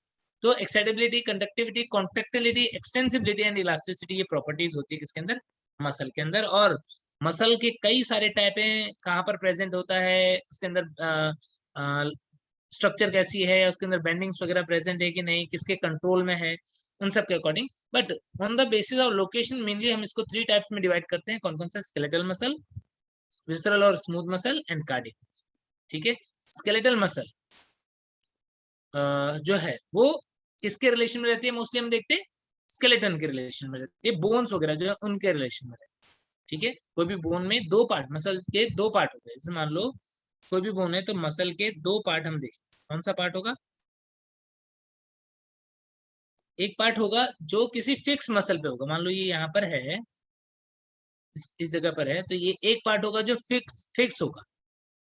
तो excitability, conductivity, contractility, extensibility and elasticity ये प्रॉपर्टीज होती है किसके अंदर? मसल के अंदर। और मसल के कई सारे टाइप हैं, कहाँ पर प्रेजेंट होता है, उसके अंदर स्ट्रक्चर कैसी है, उसके अंदर बेंडिंग्स वगैरह प्रेजेंट है कि नहीं, किसके कंट्रोल में है, उन सब के according. But on the basis of location mainly हम इसको 3 टाइप्स में डिवाइड करते हैं। कौन कौन सा? स्केलेटल मसल, विसरल और smooth muscle and cardiac muscle. ठीक है। स्केलेटल मसल जो है वो किसके रिलेशन में रहती है? मोस्टली हम देखते हैं स्केलेटन के रिलेशन में रहती है। बोन्स वगैरह जो है उनके रिलेशन में रहती है। ठीक है। कोई भी बोन में दो पार्ट, मसल के दो पार्ट होते हैं। जैसे मान लो कोई भी बोन है तो मसल के दो पार्ट हम देखें, कौन सा पार्ट होगा? एक पार्ट होगा जो किसी फिक्स मसल पे होगा। मान लो ये यहाँ पर है, इस जगह पर है, तो ये एक पार्ट होगा जो फिक्स होगा।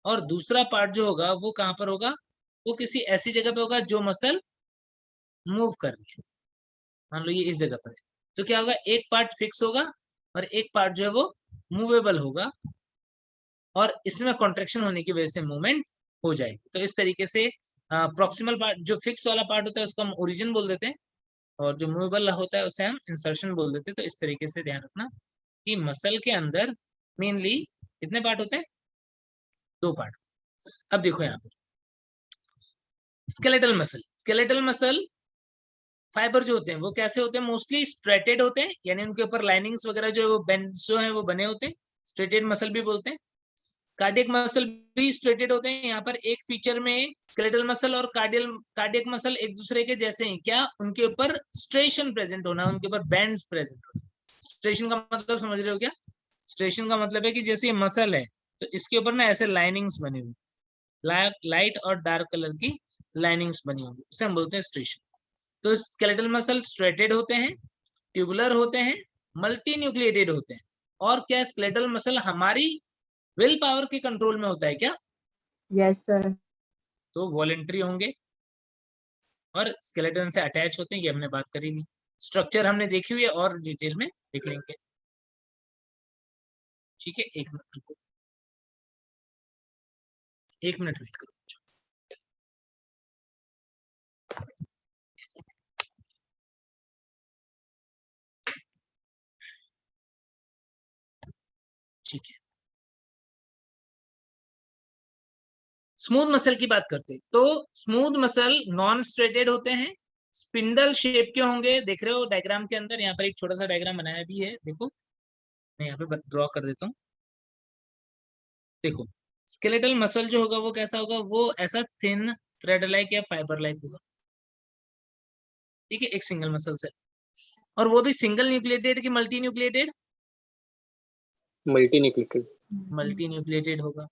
और दूसरा पार्ट जो होगा वो कहाँ पर होगा? वो किसी ऐसी जगह पे होगा जो मसल मूव कर रही है। मान लो ये इस जगह पर है, तो क्या होगा? एक पार्ट फिक्स होगा और एक पार्ट जो है वो मूवेबल होगा, और इसमें कॉन्ट्रेक्शन होने की वजह से मूवमेंट हो जाएगी। तो इस तरीके से प्रॉक्सिमल पार्ट जो फिक्स वाला पार्ट होता है उसको हम ओरिजिन बोल देते हैं, और जो मूवेबल होता है उसे हम इंसर्शन बोल देते हैं। तो इस तरीके से ध्यान रखना कि मसल के अंदर मेनली कितने पार्ट होते हैं, 2 पार्ट। अब देखो यहाँ पर skeletal muscle, skeletal muscle fibre जो होते हैं वो कैसे होते हैं, मोस्टली स्ट्रेटेड होते हैं, यानी उनके ऊपर लाइनिंग्स वगैरह जो है वो बेंड जो है वो बने होते हैं, स्ट्रेटेड मसल भी बोलते हैं। कार्डियक मसल भी स्ट्रेटेड होते हैं। यहाँ पर एक फीचर में स्केलेटल मसल और कार्डियक मसल एक दूसरे के जैसे हैं, क्या, उनके ऊपर स्ट्रेशन प्रेजेंट होना, उनके ऊपर बैंड्स प्रेजेंट होना। स्ट्रेशन का मतलब समझ रहे हो क्या, स्ट्रेशन का मतलब है कि जैसे ये मसल है तो इसके ऊपर ना ऐसे लाइनिंग्स बनी हुई, लाइट और डार्क कलर की लाइनिंग्स बनी होगी, उसे हम बोलते हैं स्ट्रेशन। तो स्केलेटल मसल स्ट्रेटेड होते हैं, ट्यूबुलर होते हैं, मल्टी न्यूक्लिएटेड होते हैं। और क्या स्केलेटल मसल हमारी विल पावर के कंट्रोल में होता है क्या? Yes sir. तो वॉलेंट्री होंगे और स्केलेटन से अटैच होते हैं, ये हमने बात करी ली। स्ट्रक्चर हमने देखी हुई है और डिटेल में देख लेंगे। ठीक है, 1 मिनट रुको, 1 मिनट वेट करो। ठीक है, स्मूथ मसल की बात करते हैं तो स्मूथ मसल नॉन स्ट्रेटेड होते हैं, स्पिंडल शेप के होंगे। देख रहे हो डायग्राम के अंदर, यहाँ पर एक छोटा सा डायग्राम बनाया भी है, देखो मैं यहाँ पे ड्रॉ कर देता हूँ। देखो स्केलेटल मसल जो होगा वो कैसा होगा, वो ऐसा थिन थ्रेड लाइक या फाइबर लाइक होगा। ठीक है, एक सिंगल मसल से, और वो भी सिंगल न्यूक्लिएटेड की multi nucleated, multi nucleated, multi nucleated होगा।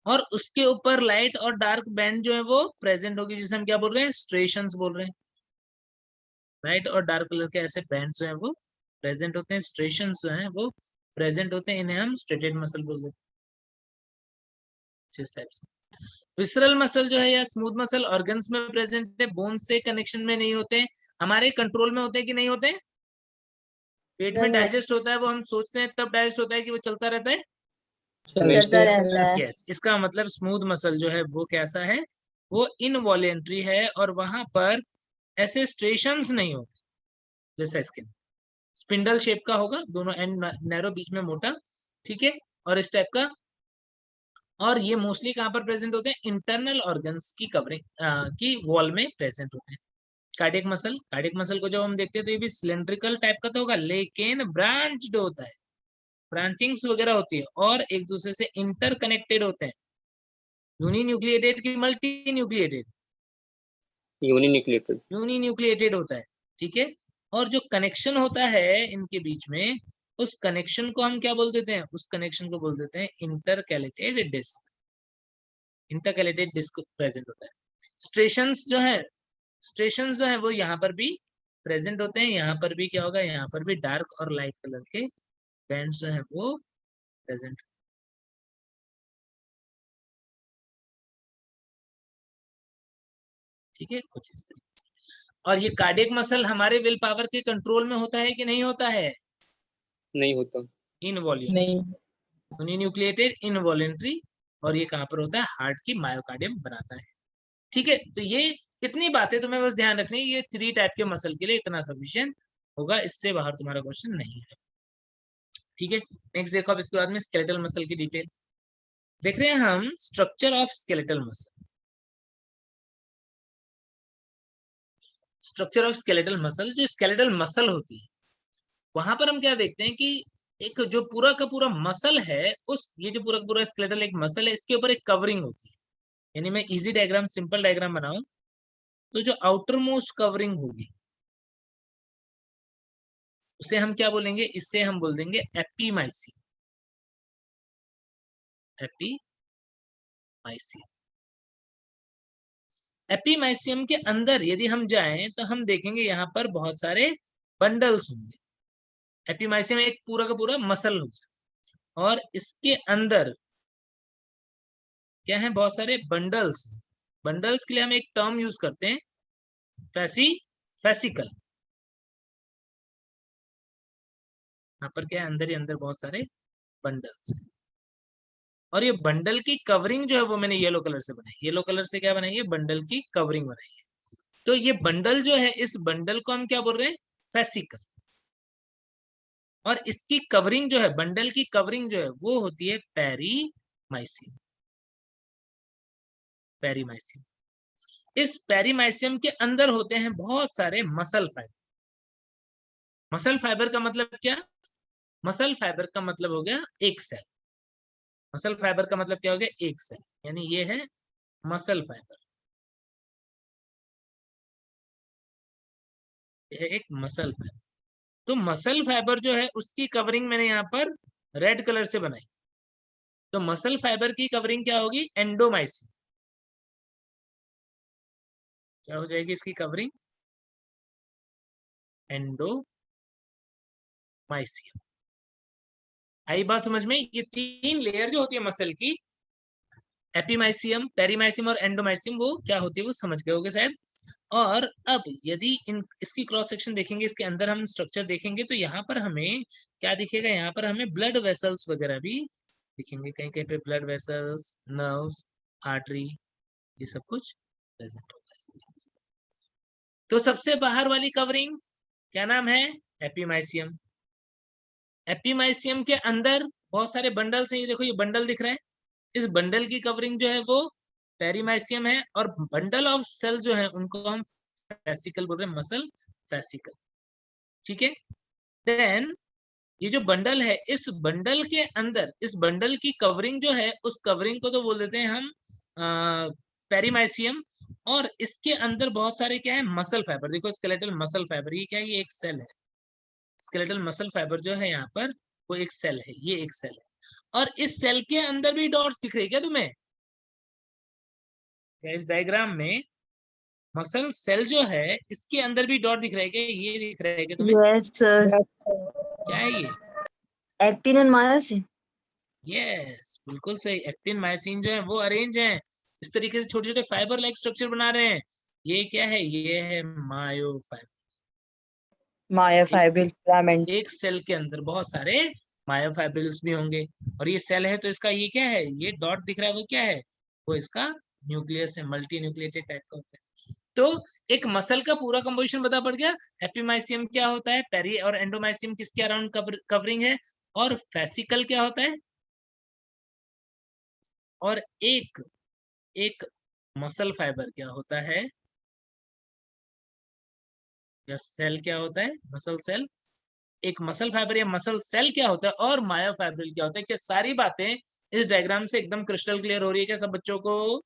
और उसके ऊपर लाइट और डार्क बैंड जो है वो प्रेजेंट होगी, जिसे हम क्या बोल रहे हैं, स्ट्रेशंस बोल रहे हैं। लाइट और डार्क कलर के ऐसे बैंड जो है वो प्रेजेंट होते हैं, स्ट्रेशंस जो है वो प्रेजेंट होते हैं, इन्हें हम स्ट्रेटेड मसल बोल देते हैं। इस टाइप से विसरल मसल जो है या स्मूथ मसल ऑर्गन्स में प्रेजेंट है, बोन से कनेक्शन में नहीं होते हैं, हमारे कंट्रोल में होते हैं कि नहीं होते हैं। पेट में डाइजेस्ट होता है, वो हम सोचते हैं तब डाइजेस्ट होता है कि वो चलता रहता है, चलता रहता है। यस। इसका मतलब स्मूथ मसल जो है वो कैसा है, वो इनवॉलेंट्री है, और वहां पर ऐसे स्ट्रेशंस नहीं होते जैसा इसके। स्पिंडल शेप का होगा, दोनों एंड नैरो, बीच में मोटा, ठीक है, और इस टाइप का। और ये मोस्टली कहाँ पर प्रेजेंट होते हैं, इंटरनल ऑर्गन्स की कवरिंग की वॉल में प्रेजेंट होते हैं। कार्डियक मसल को जब हम देखते हैं तो ये भी सिलेंड्रिकल टाइप का तो होगा, लेकिन ब्रांच्ड होता है, ब्रांचिंग्स वगैरह होती है, और एक दूसरे से इंटरकनेक्टेड होते हैं। यूनी न्यूक्लिएटेड की multinucleated, uninucleated, uninucleated होता है। ठीक है, और जो कनेक्शन होता है इनके बीच में, उस कनेक्शन को हम क्या बोल देते हैं, उस कनेक्शन को बोल देते हैं intercalated disc. Intercalated disc present होता है। स्ट्रेशंस जो है वो यहाँ पर भी प्रेजेंट होते हैं, यहाँ पर भी क्या होगा, यहाँ पर भी डार्क और लाइट कलर के बैंड्स जो है वो प्रेजेंट। ठीक है, कुछ इस तरीके से। और ये कार्डियक मसल हमारे विल पावर के कंट्रोल में होता है कि नहीं होता है, नहीं होता, इनवॉल्यूंट्री, यूनिन्यूक्लिएटेड इनवॉलेंट्री। और ये कहाँ पर होता है, हार्ट की मायोकार्डियम बनाता है। ठीक है, तो ये इतनी बातें तुम्हें बस ध्यान रखनी है, ये 3 टाइप के मसल के लिए इतना सफिशिएंट होगा, इससे बाहर तुम्हारा क्वेश्चन नहीं है। ठीक है, नेक्स्ट देखो अब इसके बाद में स्केलेटल मसल की डिटेल देख रहे हैं हम। Structure of skeletal muscle, structure of skeletal muscle, जो स्केलेटल मसल होती है वहां पर हम क्या देखते हैं कि एक जो पूरा का पूरा मसल है, उस ये जो पूरा का पूरा स्केलेटल एक मसल है, इसके ऊपर एक कवरिंग होती है। यानी मैं इजी डायग्राम, सिंपल डायग्राम बनाऊं तो जो आउटर मोस्ट कवरिंग होगी उसे हम क्या बोलेंगे, इससे हम बोल देंगे एपीमाइसियम। एपीमाइसियम, एपीमाइसियम के अंदर यदि हम जाएं तो हम देखेंगे यहाँ पर बहुत सारे बंडल्स होंगे। एपीमाइसियम एक पूरा का पूरा मसल होगा, और इसके अंदर क्या है, बहुत सारे बंडल्स। बंडल्स के लिए हम एक टर्म यूज करते हैं, फेसिकल। यहाँ पर क्या है, अंदर ही अंदर बहुत सारे बंडल्स। और ये बंडल की कवरिंग जो है वो मैंने येलो कलर से बनाई। येलो कलर से क्या बनाई है? बंडल की कवरिंग बनाई है। तो ये बंडल जो है, इस बंडल को हम क्या बोल रहे हैं? फेसिकल। और इसकी कवरिंग जो है, बंडल की कवरिंग जो है वो होती है पेरीमाइसियम। पेरीमाइसियम। इस पेरीमाइसियम के अंदर होते हैं बहुत सारे मसल फाइबर। मसल फाइबर का मतलब क्या? मसल फाइबर का मतलब हो गया एक सेल। मसल फाइबर का मतलब क्या हो गया? एक सेल, यानी ये है मसल फाइबर। ये है एक मसल फाइबर। तो मसल फाइबर जो है उसकी कवरिंग मैंने यहाँ पर रेड कलर से बनाई। तो मसल फाइबर की कवरिंग क्या होगी? एंडोमाइसियम। क्या हो जाएगी इसकी कवरिंग? एंडोमाइसियम। आई बात समझ में? ये तीन लेयर जो होती है मसल की, एपीमाइसियम, पेरीमाइसियम और एंडोमाइसियम, वो क्या होती है वो समझ गए होगे शायद। और अब यदि इसकी क्रॉस सेक्शन देखेंगे, इसके अंदर हम स्ट्रक्चर देखेंगे, तो यहाँ पर हमें क्या दिखेगा? यहाँ पर हमें ब्लड वेसल्स वगैरह भी दिखेंगे। कहीं कहीं पे ब्लड वेसल्स, नर्व्स, आर्टरी, ये सब कुछ प्रेजेंट होगा इस तरीके से। तो सबसे बाहर वाली कवरिंग क्या नाम है? एपीमाइसियम। एपीमाइसियम के अंदर बहुत सारे बंडल्स हैं। ये देखो, ये बंडल दिख रहा है। इस बंडल की कवरिंग जो है वो पेरीमाइसियम है, और बंडल ऑफ सेल जो है उनको हम फेसिकल बोल रहे हैं, मसल फेसिकल। ठीक है। देन ये जो बंडल है, इस बंडल के अंदर, इस बंडल की कवरिंग जो है, उस कवरिंग को तो बोल देते हैं हम पेरीमाइसियम। और इसके अंदर बहुत सारे क्या है? Muscle fibre. देखो, स्केलेटल मसल फाइबर, ये क्या है? ये एक सेल है। स्केलेटल मसल फाइबर जो है यहाँ पर, वो एक सेल है। ये एक सेल है। और इस सेल के अंदर भी डॉट्स दिख रही है क्या तुम्हें? इस डायग्राम में मसल सेल जो है, इसके अंदर भी डॉट दिख रहा है क्या? ये दिख रहा है क्या तुम्हें? Yes sir. क्या है ये? Actin and myosin. यस, बिल्कुल सही। एक्टिन मायोसिन जो है वो अरेंज है, इस तरीके से छोटे छोटे फाइबर लाइक स्ट्रक्चर बना रहे हैं। ये क्या है? ये है मायोफाइबर। Myofibril filament. एक सेल के अंदर बहुत सारे मायोफाइब्रिल्स भी होंगे। और ये सेल है, तो इसका ये क्या है? ये डॉट दिख रहा है, वो क्या है? वो इसका न्यूक्लियस है। मल्टी न्यूक्लिएटेड टाइप का होता है। तो एक मसल का पूरा कंपोजिशन बता पड़ गया। एपीमाइसियम क्या होता है, पेरी और एंडोमाइसियम किसके अराउंड कवरिंग है, और फेसिकल क्या होता है, और एक एक मसल फाइबर क्या होता है, या सेल क्या होता है, मसल सेल। एक मसल फाइबर या मसल सेल क्या होता है, और मायोफाइब्रिल क्या होता है। क्या सारी बातें इस डायग्राम से एकदम क्रिस्टल क्लियर हो रही है क्या सब बच्चों को?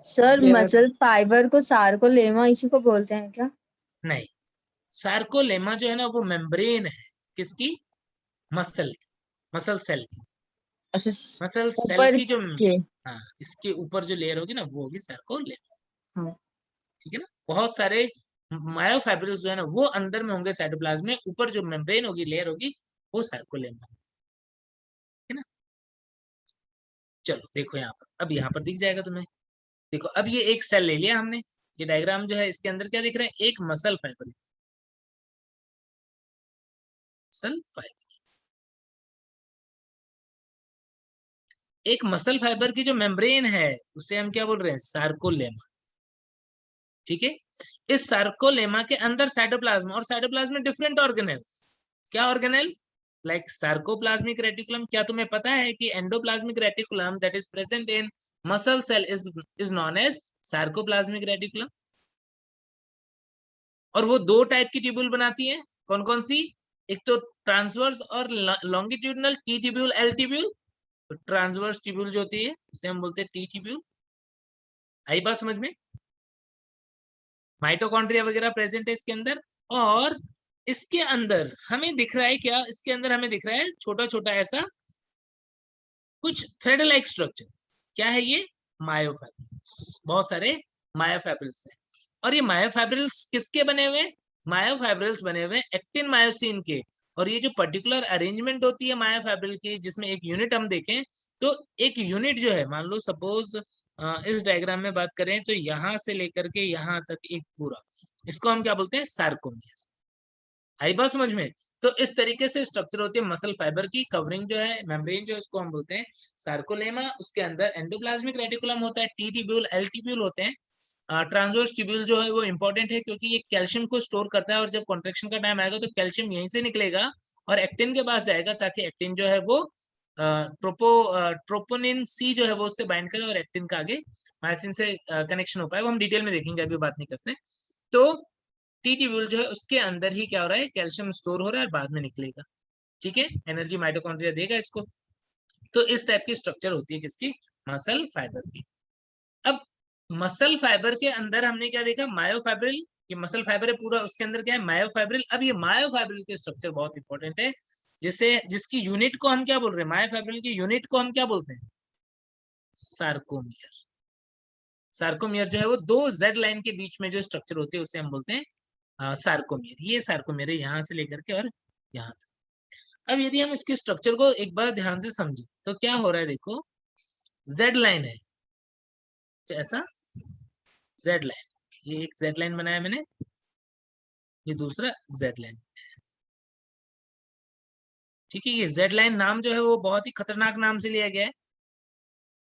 Sir Yes. मसल फाइबर को सार्कोलेमा इसी को बोलते हैं क्या? नहीं, सार्कोलेमा जो है ना, वो मेम्ब्रेन है। किसकी? मसल की, मसल सेल की। अच्छा, मसल सेल ऊपर की जो, के। हाँ, इसके ऊपर जो लेयर होगी ना, वो होगी सार्कोलेमा। हाँ। ठीक है ना। बहुत सारे मायोफाइब्रिल्स जो है ना, वो अंदर में होंगे साइटोप्लाज्म में। ऊपर जो मेम्ब्रेन होगी, लेयर होगी, वो सार्कोलेमा है ना। चलो देखो यहाँ पर, अब यहाँ पर दिख जाएगा तुम्हें। देखो, अब ये एक सेल ले लिया हमने। ये डायग्राम जो है, इसके अंदर क्या दिख रहा है? एक मसल फाइबर। मसल फाइबर, एक मसल फाइबर की जो मेम्ब्रेन है, उसे हम क्या बोल रहे हैं? सार्कोलेमा। ठीक है। इस सार्कोलेमा के अंदर साइटोप्लाज्म, और साइटोप्लाज्म में डिफरेंट ऑर्गेनेल्स। क्या ऑर्गेनेल? Like sarcoplasmic reticulum. क्या तुम्हें पता है कि endoplasmic reticulum that is present in muscle cell is known as sarcoplasmic reticulum. और वो दो टाइप की ट्यूब्यूल बनाती है। कौन कौन सी? एक तो ट्रांसवर्स और longitudinal, T tubule, L tubule. तो ट्रांसवर्स ट्यूब्यूल जो होती है उसे हम बोलते हैं टी ट्यूब्यूल। आई बात समझ में? माइटोकॉन्ड्रिया वगैरह प्रेजेंट है इसके अंदर। और इसके अंदर हमें दिख रहा है क्या? इसके अंदर हमें दिख रहा है छोटा छोटा ऐसा कुछ थ्रेड लाइक स्ट्रक्चर। क्या है ये? मायोफाइब्रिल्स। बहुत सारे मायोफाइब्रिल्स हैं। और ये मायोफाइब्रिल्स किसके बने हुए? मायोफाइब्रिल्स बने हुए एक्टिन मायोसिन के। और ये जो पर्टिकुलर अरेंजमेंट होती है मायोफाइब्रिल की, जिसमें एक यूनिट हम देखें, तो एक यूनिट जो है, मान लो सपोज इस डायग्राम में बात करें, तो यहाँ से लेकर के यहाँ तक एक पूरा, इसको हम क्या बोलते हैं? सार्कोमियर। आई बात समझ में? तो इस तरीके से स्ट्रक्चर होती है मसल फाइबर की। कवरिंग जो है, मेम्ब्रेन जो है, उसको हम बोलते हैं सार्कोलेमा। उसके अंदर एंडोप्लाज्मिक रेटिकुलम होता है, टी ट्यूब्यूल, एल ट्यूब्यूल होते हैं। ट्रांसवर्स ट्यूब्यूल जो है वो इंपॉर्टेंट है क्योंकि ये कैल्शियम को स्टोर करता है, और जब कॉन्ट्रेक्शन का टाइम आएगा तो कैल्शियम यहीं से निकलेगा और एक्टिन के पास जाएगा, ताकि एक्टिन जो है वो ट्रोपोनिन सी जो है वो उससे बाइंड करे और एक्टिन का आगे मायोसिन से कनेक्शन हो पाए। वो हम डिटेल में देखेंगे, अभी बात नहीं करते। तो टी ट्यूब्यूल जो है उसके अंदर ही क्या हो रहा है, कैल्शियम स्टोर हो रहा है और बाद में निकलेगा। ठीक है, एनर्जी माइटोकॉन्ड्रिया देगा इसको। तो इस टाइप की स्ट्रक्चर होती है किसकी, मसल फाइबर की। अब मसल फाइबर के अंदर हमने क्या देखा, मायोफाइब्रिल। ये मसल फाइबर है पूरा, उसके अंदर क्या है, मायोफाइब्रिल। अब ये मायोफाइब्रिल के स्ट्रक्चर बहुत इंपॉर्टेंट है, जिसकी यूनिट को हम क्या बोल रहे हैं, मायोफाइब्रिल की यूनिट को हम क्या बोलते हैं, सार्कोमियर। सार्कोमियर जो है वो दो जेड लाइन के बीच में जो स्ट्रक्चर होती है उसे हम बोलते हैं सार्कोमियर। ये सार्कोमियर है, यहाँ से लेकर के और यहाँ तक। अब यदि हम इसके स्ट्रक्चर को एक बार ध्यान से समझें तो क्या हो रहा है, देखो जेड लाइन है, ऐसा जेड लाइन, ये एक जेड लाइन बनाया मैंने, ये दूसरा जेड लाइन। ठीक है, ये जेड लाइन नाम जो है वो बहुत ही खतरनाक नाम से लिया गया है।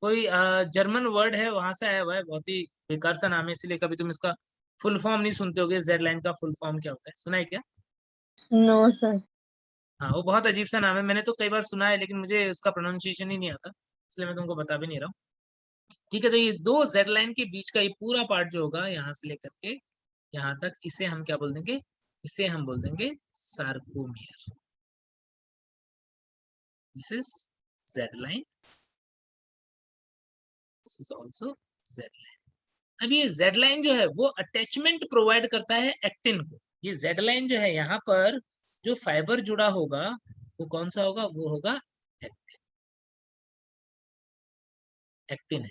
कोई जर्मन वर्ड है, वहां से आया हुआ है, बहुत ही बेकार सा नाम है, इसलिए कभी तुम इसका फुल फॉर्म नहीं सुनते होगे। जेड लाइन का फुल फॉर्म क्या होता है, सुना है क्या? No sir. हाँ, वो बहुत अजीब सा नाम है, मैंने तो कई बार सुना है लेकिन मुझे उसका प्रोनाउंसिएशन ही नहीं आता, इसलिए मैं तुमको बता भी नहीं रहा हूँ। ठीक है, तो ये दो जेड लाइन के बीच का ये पूरा पार्ट जो होगा यहाँ से लेकर के यहाँ तक, इसे हम क्या बोल देंगे, इसे हम बोल देंगे sarcomere. This is Z line, this is also Z line. अब ये जेड लाइन जो है वो अटैचमेंट प्रोवाइड करता है एक्टिन को। ये जेड लाइन जो है यहाँ पर जो फाइबर जुड़ा होगा वो कौन सा होगा, वो होगा एक्टिन। एक्टिन है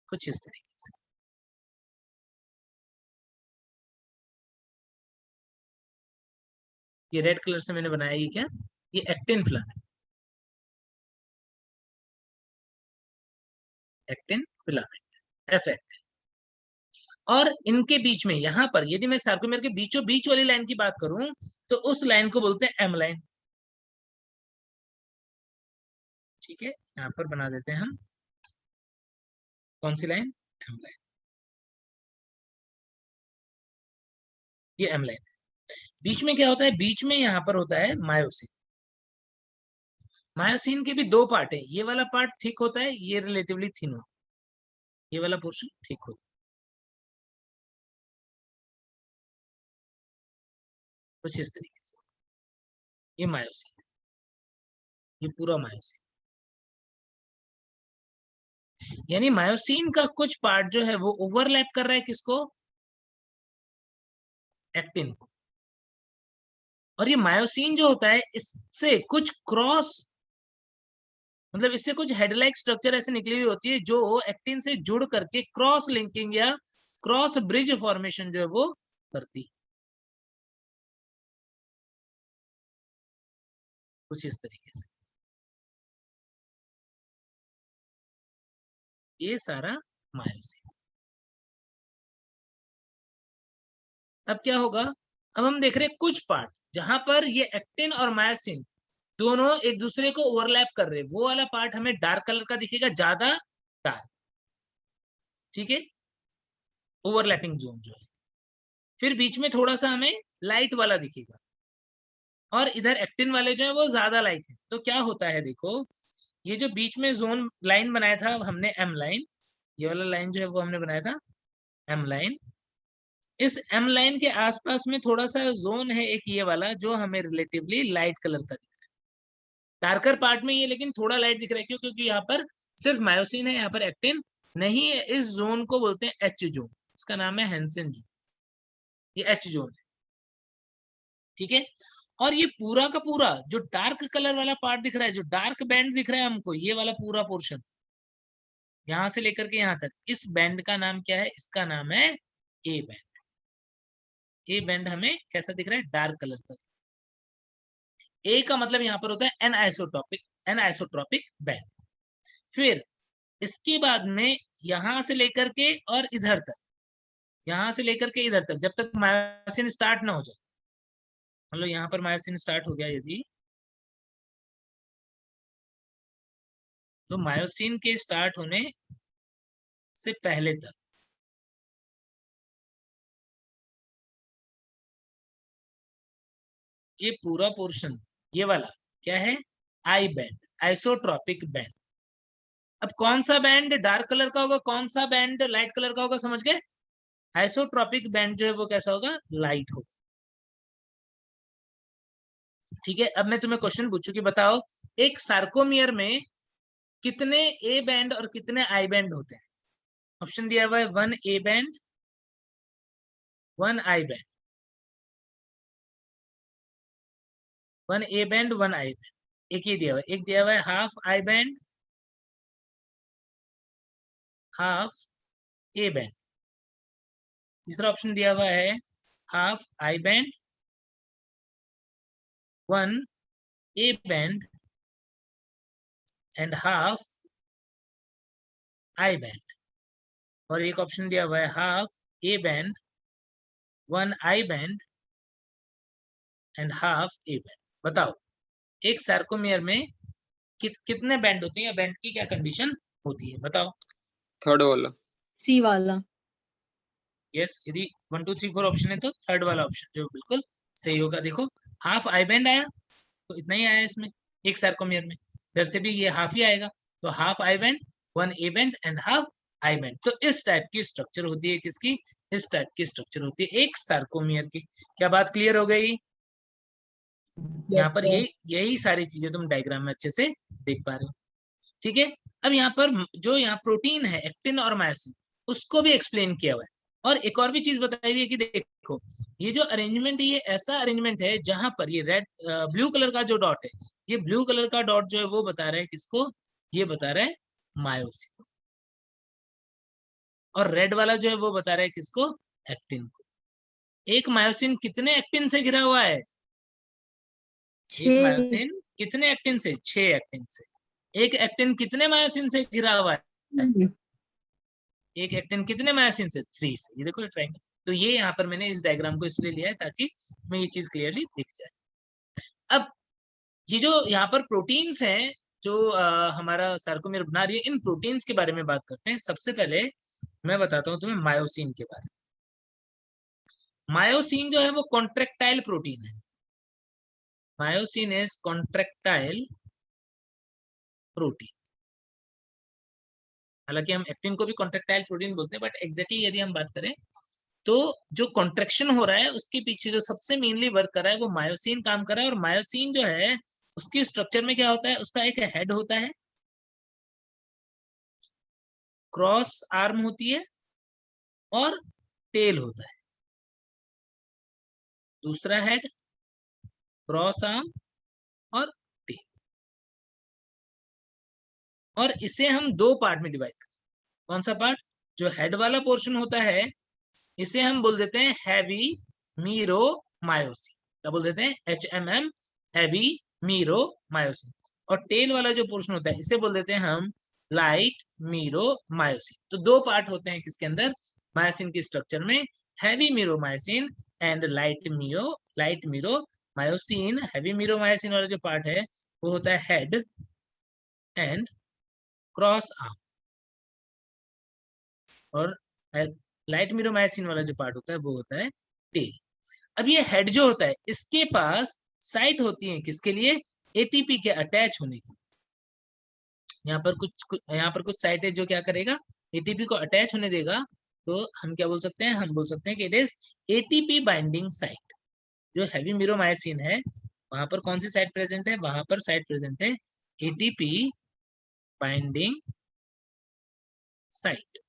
कुछ इस तरीके से। ये रेड कलर से मैंने बनाया, ये क्या, ये actin filament, actin filament, F actin. और इनके बीच में यहाँ पर यदि मैं सार्कोमेयर के बीचों बीच वाली लाइन की बात करूं तो उस लाइन को बोलते हैं एम लाइन। ठीक है, यहाँ पर बना देते हैं हम कौन सी लाइन, एम लाइन। ये एम लाइन। बीच में क्या होता है, बीच में यहाँ पर होता है मायोसिन। मायोसिन के भी दो पार्ट है, ये वाला पार्ट थिक होता है, ये रिलेटिवली थिन होता है, ये वाला पोर्शन थिक होता है, कुछ इस तरीके से। ये मायोसिन, ये पूरा मायोसिन। यानी मायोसिन का कुछ पार्ट जो है वो ओवरलैप कर रहा है किसको, एक्टिन को। और ये मायोसिन जो होता है इससे कुछ क्रॉस, मतलब इससे कुछ हेडलाइक स्ट्रक्चर ऐसे निकली हुई होती है जो एक्टिन से जुड़ करके क्रॉस लिंकिंग या क्रॉस ब्रिज फॉर्मेशन जो है वो करती है, कुछ इस तरीके से। ये सारा मायोसिन। अब क्या होगा, अब हम देख रहे हैं कुछ पार्ट जहां पर ये एक्टिन और मायोसिन दोनों एक दूसरे को ओवरलैप कर रहे हैं, वो वाला पार्ट हमें डार्क कलर का दिखेगा, ज्यादा डार्क। ठीक है, ओवरलैपिंग जोन जो है। फिर बीच में थोड़ा सा हमें लाइट वाला दिखेगा, और इधर एक्टिन वाले जो है वो ज्यादा लाइट है। तो क्या होता है, देखो ये जो बीच में जोन लाइन बनाया था हमने, एम लाइन, ये वाला लाइन जो है वो हमने बनाया था एम लाइन। इस एम लाइन के आसपास में थोड़ा सा जोन है एक ये वाला, जो हमें रिलेटिवली लाइट कलर का दिख रहा है, डार्कर पार्ट में ये, लेकिन थोड़ा लाइट दिख रहा है। क्यों? क्योंकि यहाँ पर सिर्फ मायोसिन है, यहाँ पर एक्टिन नहीं है। इस जोन को बोलते हैं एच जोन, इसका नाम है हैंसन जोन, ये एच जोन है। ठीक है, और ये पूरा का पूरा जो डार्क कलर वाला पार्ट दिख रहा है, जो डार्क बैंड दिख रहा है हमको, ये वाला पूरा पोर्शन यहां से लेकर के यहाँ तक, इस बैंड का नाम क्या है, इसका नाम है ए बैंड। ए बैंड हमें कैसा दिख रहा है, डार्क कलर का। ए का मतलब यहाँ पर होता है एन आइसोट्रोपिक बैंड। फिर इसके बाद में यहां से लेकर के और इधर तक, यहां से लेकर के इधर तक, जब तक मायोसिन स्टार्ट ना हो जाए, मतलब यहाँ पर मायोसिन स्टार्ट हो गया यदि, तो मायोसिन के स्टार्ट होने से पहले तक ये पूरा पोर्शन, ये वाला क्या है, आई बैंड, आइसोट्रॉपिक बैंड। अब कौन सा बैंड डार्क कलर का होगा, कौन सा बैंड लाइट कलर का होगा, समझ गए? आइसोट्रॉपिक बैंड जो है वो कैसा होगा, लाइट होगा। ठीक है, अब मैं तुम्हें क्वेश्चन पूछूं कि बताओ एक सार्कोमियर में कितने ए बैंड और कितने आई बैंड होते हैं? ऑप्शन दिया हुआ है 1 A band 1 I band, 1 A band 1 I band, एक ही दिया हुआ है, एक दिया हुआ है half I band half A band, तीसरा ऑप्शन दिया हुआ है half I band 1 A band and half I band, और एक ऑप्शन दिया हुआ है half A band 1 I band and half A band. बताओ एक सार्कोमियर में कितने बैंड होते हैं या बैंड की क्या कंडीशन होती है, बताओ। थर्ड वाला। सी वाला। यस, यदि 1 2 3 4 ऑप्शन है तो थर्ड वाला ऑप्शन जो बिल्कुल सही होगा। देखो हाफ आई बैंड आया तो इतना ही आया इसमें, एक सार्कोमियर में इधर से भी ये हाफ ही आएगा, तो half I band 1 A band and half I band. तो इस टाइप की स्ट्रक्चर होती है किसकी, इस टाइप की स्ट्रक्चर होती है एक सार्कोमियर की। क्या बात क्लियर हो गई? यहाँ पर यही सारी चीजें तुम डायग्राम में अच्छे से देख पा रहे हो। ठीक है, अब यहाँ पर जो यहाँ प्रोटीन है एक्टिन और मायोसिन, उसको भी एक्सप्लेन किया हुआ है। और एक और भी चीज बताई हुई है कि देखो ये जो अरेंजमेंट है ये ऐसा अरेंजमेंट है जहां पर ये रेड ब्लू कलर का जो डॉट है, ये ब्लू कलर का डॉट जो है वो बता रहा है किसको, ये बता रहा है मायोसिन, और रेड वाला जो है वो बता रहा है किसको, एक्टिन को। एक मायोसिन कितने एक्टिन से घिरा हुआ है, एक मायोसिन कितने एक्टिन से, 6 एक्टिन से। एक एक्टिन कितने मायोसिन से घिरा हुआ है, एक एक्टिन कितने मायोसिन से, 3 से। ये देखो ट्रायंगल, तो ये यहाँ पर मैंने इस डायग्राम को इसलिए लिया है ताकि मैं ये चीज क्लियरली दिख जाए। अब ये जो यहाँ पर प्रोटीन्स हैं जो हमारा सार्कोमियर बना रही है, इन प्रोटीन्स के बारे में बात करते हैं। सबसे पहले मैं बताता हूँ तुम्हें मायोसिन के बारे में। मायोसिन जो है वो कॉन्ट्रेक्टाइल प्रोटीन है। Myosin is contractile protein. हालांकि हम एक्टिन को भी कॉन्ट्रेक्टाइल प्रोटीन बोलते हैं, बट एग्जैक्टली यदि हम बात करें तो जो कॉन्ट्रेक्शन हो रहा है उसके पीछे जो सबसे मेनली वर्क कर रहा है वो मायोसिन काम कर रहा है। और मायोसिन जो है उसकी स्ट्रक्चर में क्या होता है, उसका एक हेड होता है, क्रॉस आर्म होती है और टेल होता है। दूसरा हेड, क्रॉस आर्म और टेल, और इसे हम दो पार्ट में डिवाइड करें। कौन सा पार्ट, जो हेड वाला पोर्शन होता है इसे हम बोल देते हैं हैवी मीरोमायोसिन। क्या बोल देते हैं, HMM, हैवी मीरोमायोसिन। और टेल वाला जो पोर्शन होता है इसे बोल देते हैं हम लाइट मीरोमायोसिन। तो दो पार्ट होते हैं किसके अंदर, मायोसिन की स्ट्रक्चर में, heavy meromyosin and light meromyosin. Heavy meromyosin वाला जो पार्ट है वो होता है हेड एंड क्रॉस आर्म, और लाइट मीरोमायोसिन वाला जो पार्ट होता है वो होता है टेल। अब ये हेड जो होता है इसके पास साइट होती है किसके लिए, एटीपी के अटैच होने की। यहाँ पर कुछ साइट है जो क्या करेगा, एटीपी को अटैच होने देगा। तो हम क्या बोल सकते हैं, हम बोल सकते हैं कि it is ATP binding site. जो हैवी मीरोमायोसिन है वहां पर कौन सी साइट प्रेजेंट है, वहां पर साइट प्रेजेंट है एटीपी बाइंडिंग साइट।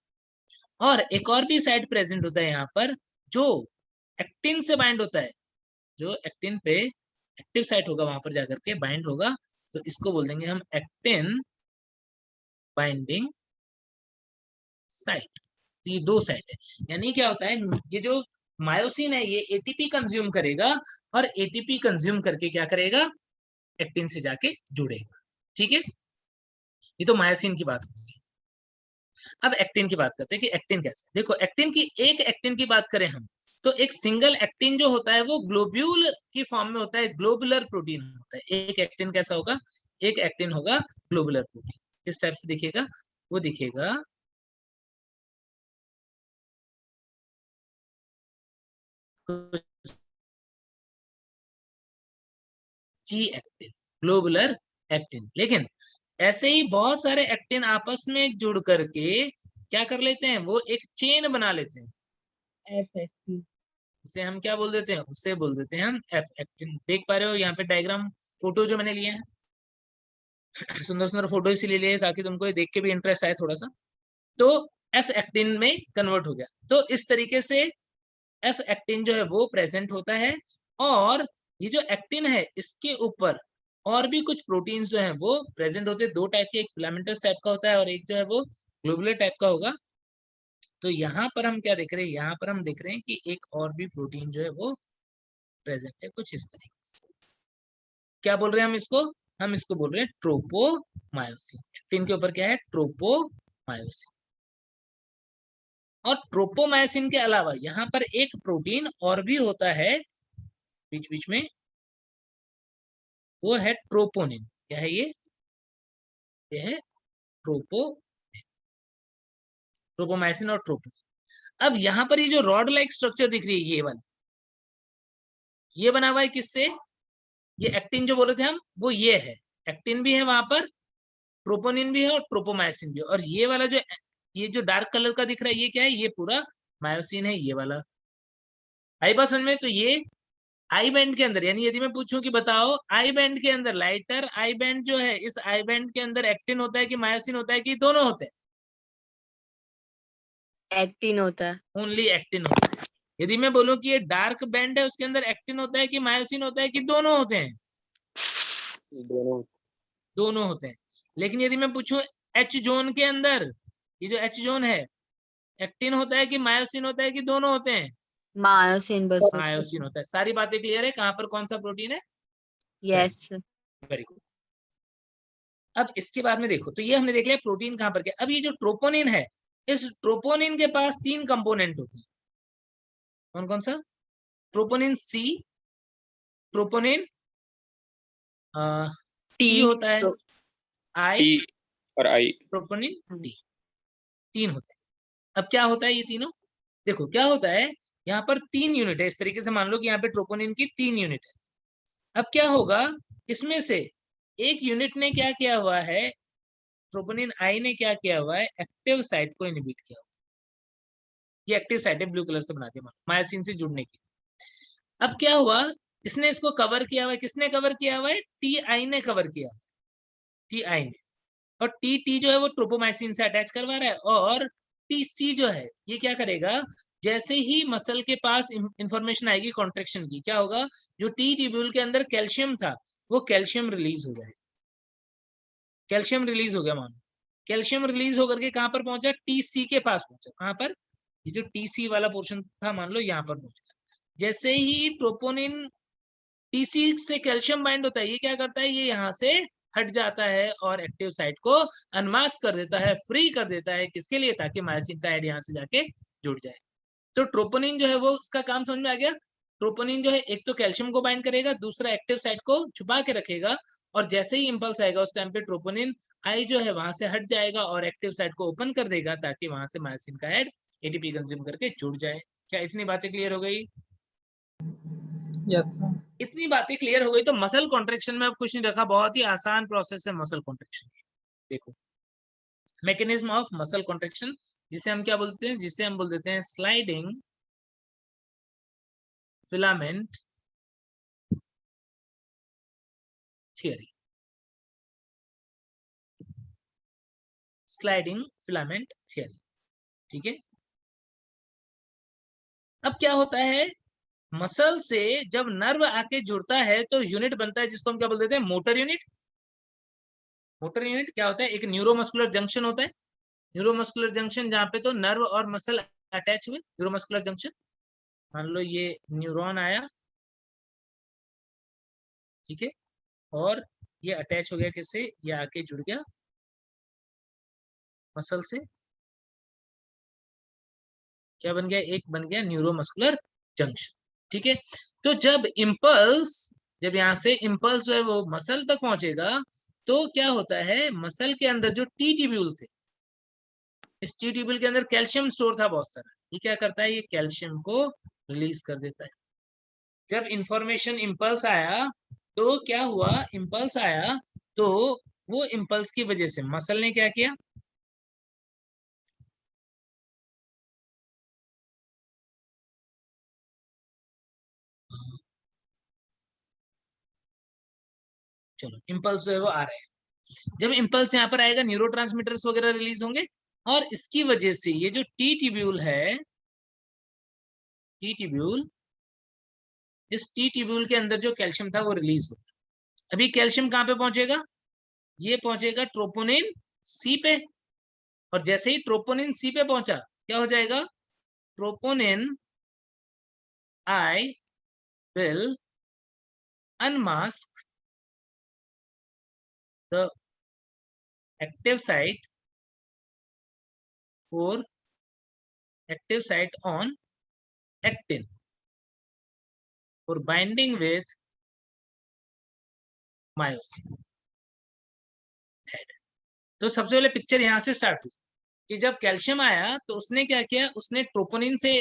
और एक और भी साइट प्रेजेंट होता है यहाँ पर जो एक्टिन से बाइंड होता है, जो एक्टिन पे एक्टिव साइट होगा वहां पर जाकर के बाइंड होगा, तो इसको बोल देंगे हम एक्टिन बाइंडिंग साइट। ये दो साइट है, यानी क्या होता है, ये जो मायोसिन है ये एटीपी कंज्यूम करेगा और एटीपी कंज्यूम करके क्या करेगा, एक्टिन से जाके जुड़ेगा। ठीक है, ये तो मायोसिन की बात होगी। अब एक्टिन की बात करते हैं कि एक्टिन कैसे। देखो एक्टिन की, एक एक्टिन की बात करें हम तो एक सिंगल एक्टिन जो होता है वो ग्लोब्यूल की फॉर्म में होता है, ग्लोबुलर प्रोटीन होता है। एक एक्टिन कैसा होगा, एक एक्टिन होगा ग्लोबुलर प्रोटीन। किस टाइप से दिखेगा, वो दिखेगा जी एक्टिन, ग्लोबुलर एक्टिन। लेकिन ऐसे ही बहुत सारे एक्टिन आपस में जुड़ करके क्या कर लेते हैं, वो एक चेन बना लेते हैं, एफ एक्टिन। उसे हम क्या बोल देते हैं, उसे बोल देते हैं हम एफ एक्टिन। देख पा रहे हो यहाँ पे डायग्राम, फोटो जो मैंने लिए हैं, सुंदर सुंदर फोटो इसीलिए लिए ताकि तुमको ये देख के भी इंटरेस्ट आए थोड़ा सा। तो एफ एक्टिन में कन्वर्ट हो गया। तो इस तरीके से एफ एक्टिन जो है वो प्रेजेंट होता है। और ये जो एक्टिन है इसके ऊपर और भी कुछ प्रोटीन्स जो हैं वो प्रेजेंट होते हैं, दो टाइप के, एक फिलामेंटस टाइप का होता है और एक जो है वो ग्लोबुलर टाइप का होगा। तो यहाँ पर हम क्या देख रहे हैं, यहाँ पर हम देख रहे हैं कि एक और भी प्रोटीन जो है वो प्रेजेंट है कुछ इस तरीके से। क्या बोल रहे हैं हम इसको, हम इसको बोल रहे हैं ट्रोपोमायोसिन। एक्टिन के ऊपर क्या है, ट्रोपोमायोसिन। और ट्रोपोमायोसिन के अलावा यहाँ पर एक प्रोटीन और भी होता है बीच बीच में, वो है ट्रोपोनिन। क्या है ये है ट्रोपोमायोसिन और ट्रोपोनिन। अब यहाँ पर ये जो रॉड लाइक स्ट्रक्चर दिख रही है ये वाली, ये बना हुआ है किससे, ये एक्टिन जो बोले थे हम वो ये है, एक्टिन भी है वहां पर, ट्रोपोनिन भी है और ट्रोपोमायोसिन भी है। और ये जो डार्क कलर का दिख रहा है ये क्या है, ये पूरा मायोसिन है ये वाला। आई बात समझ में। तो ये आई बैंड के अंदर, यानी यदि मैं पूछूं कि बताओ आई बैंड के अंदर, लाइटर आई बैंड जो है, इस आई बैंड के अंदर एक्टिन होता है कि मायोसिन होता है कि दोनों होते हैं, एक्टिन होता है। ओनली एक्टिन होता है। यदि मैं बोलूं कि ये डार्क बैंड है उसके अंदर एक्टिन होता है कि मायोसिन होता है कि दोनों होते हैं, दोनों। दोनों होते हैं। लेकिन यदि मैं पूछूं एच जोन के अंदर, ये जो एच जोन है, एक्टिन होता है कि मायोसिन होता है कि दोनों होते हैं, मायोसिन बस होता है। मायोसिन होता है। सारी बातें क्लियर है, कहां पर कौन सा प्रोटीन है। यस। Very good. अब इसके बाद में देखो, तो ये हमने देख लिया प्रोटीन कहां पर क्या। अब ये जो ट्रोपोनिन है, इस ट्रोपोनिन के पास तीन कंपोनेंट होते हैं। कौन कौन सा, ट्रोपोनिन सी, ट्रोपोनिन टी, सी होता है, आई, टी और आई। ट्रोपोनिन डी, तीन होते हैं। अब क्या होता है ये तीनों, देखो क्या होता है, यहाँ पर तीन यूनिट है। इस तरीके से मान लो कि यहाँ पे ट्रोपोनिन की तीन यूनिट है। अब क्या होगा, इसमें से एक यूनिट ने क्या किया हुआ है, ट्रोपोनिन आई ने क्या किया हुआ है, एक्टिव साइट को इनहिबिट किया हुआ है। ये एक्टिव साइट है, ब्लू कलर से बनाती है मायोसिन से जुड़ने की। अब क्या हुआ, इसने इसको कवर किया हुआ है, किसने कवर किया हुआ है, टी आई ने कवर किया, टी आई ने। और टी टी जो है वो ट्रोपोमाइसिन से अटैच करवा रहा है। और टी सी जो है ये क्या करेगा, जैसे ही मसल के पास इंफॉर्मेशन आएगी कॉन्ट्रेक्शन की, क्या होगा, जो टी ट्यूब्यूल के अंदर कैल्शियम था वो कैल्शियम रिलीज हो जाएगा। कैल्शियम रिलीज हो गया, मानो कैल्शियम रिलीज होकर के कहां पर पहुंचा, टी सी के पास पहुंचा। कहां पर, ये जो टी सी वाला पोर्शन था मान लो यहाँ पर पहुंचा। जैसे ही ट्रोपोनिन टीसी से कैल्शियम बाइंड होता है, ये क्या करता है, ये यहाँ से हट जाता है और एक्टिव साइट को अनमास्क कर देता है, फ्री कर देता है। किसके लिए, ताकि मायोसिन का हेड यहाँ से जाके जुड़ जाए। तो ट्रोपोनिन जो है वो उसका काम समझ में आ गया। ट्रोपोनिन जो है एक तो कैल्शियम को बाइंड करेगा, दूसरा एक्टिव साइट को छुपा के रखेगा। और जैसे ही इंपल्स आएगा उस टाइम पे ट्रोपोनिन आई जो है वहां से हट जाएगा और एक्टिव साइट को ओपन कर देगा, ताकि वहां से मायोसिन का हेड एटीपी कंज्यूम करके जुड़ जाए। क्या इतनी बातें क्लियर हो गई, यस सर। इतनी बातें क्लियर हो गई। तो मसल कॉन्ट्रेक्शन में अब कुछ नहीं रखा, बहुत ही आसान प्रोसेस है मसल कॉन्ट्रेक्शन। देखो मैकेनिज्म ऑफ मसल कॉन्ट्रेक्शन, जिसे हम क्या बोलते हैं, जिसे हम बोल देते हैं sliding filament theory. Sliding filament theory, ठीक है। अब क्या होता है, मसल से जब नर्व आके जुड़ता है तो यूनिट बनता है जिसको हम क्या बोल देते हैं, मोटर यूनिट। मोटर यूनिट क्या होता है, एक न्यूरोमस्कुलर जंक्शन होता है। न्यूरोमस्कुलर जंक्शन जहाँ पे तो नर्व और मसल अटैच हुए, न्यूरोमस्कुलर जंक्शन। मान लो ये न्यूरॉन आया, ठीक है, और ये अटैच हो गया किससे, ये आके जुड़ गया मसल से। क्या बन गया, एक बन गया न्यूरोमस्कुलर जंक्शन। ठीक है, तो जब यहाँ से इम्पल्स जो है वो मसल तक पहुंचेगा तो क्या होता है, मसल के अंदर जो टी ट्यूब्यूल थे, इस टी ट्यूब्यूल के अंदर कैल्शियम स्टोर था बहुत सारा, ये क्या करता है, ये कैल्शियम को रिलीज कर देता है। जब इंफॉर्मेशन इम्पल्स आया तो क्या हुआ, इम्पल्स आया तो वो इम्पल्स की वजह से मसल ने क्या किया, चलो इम्पल्स जो है वो आ रहा है, जब इम्पल्स यहाँ पर आएगा न्यूरोट्रांसमीटर्स वगैरह रिलीज होंगे और इसकी वजह से ये जो टी ट्यूब्यूल है, टी ट्यूब्यूल, इस टी ट्यूब्यूल के अंदर जो कैल्शियम था वो रिलीज होगा। अभी कैल्शियम कहाँ पे पहुंचेगा, ये पहुंचेगा ट्रोपोनिन सी पे, और जैसे ही ट्रोपोनिन सी पे पहुंचा क्या हो जाएगा, troponin I will unmask the active site or active site on actin for binding with myosin head। तो सबसे पहले पिक्चर यहां से स्टार्ट हुई कि जब कैल्शियम आया तो उसने क्या किया, उसने ट्रोपोनिन से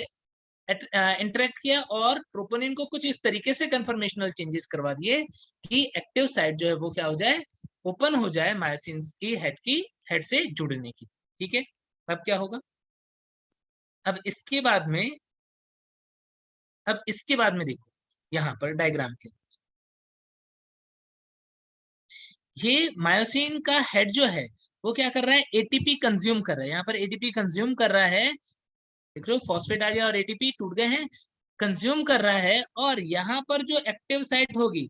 इंटरेक्ट किया और ट्रोपोनिन को कुछ इस तरीके से कंफर्मेशनल चेंजेस करवा दिए कि एक्टिव साइट जो है वो क्या हो जाए, ओपन हो जाए मायोसिन की हेड से जुड़ने की। ठीक है, अब क्या होगा, अब इसके बाद में देखो यहाँ पर डायग्राम के, ये मायोसिन का हेड जो है वो क्या कर रहा है, एटीपी कंज्यूम कर रहा है, यहाँ पर एटीपी कंज्यूम कर रहा है, देख रहे हो फॉस्फेट आ गया और एटीपी टूट गए हैं, कंज्यूम कर रहा है, और यहाँ पर जो एक्टिव साइट होगी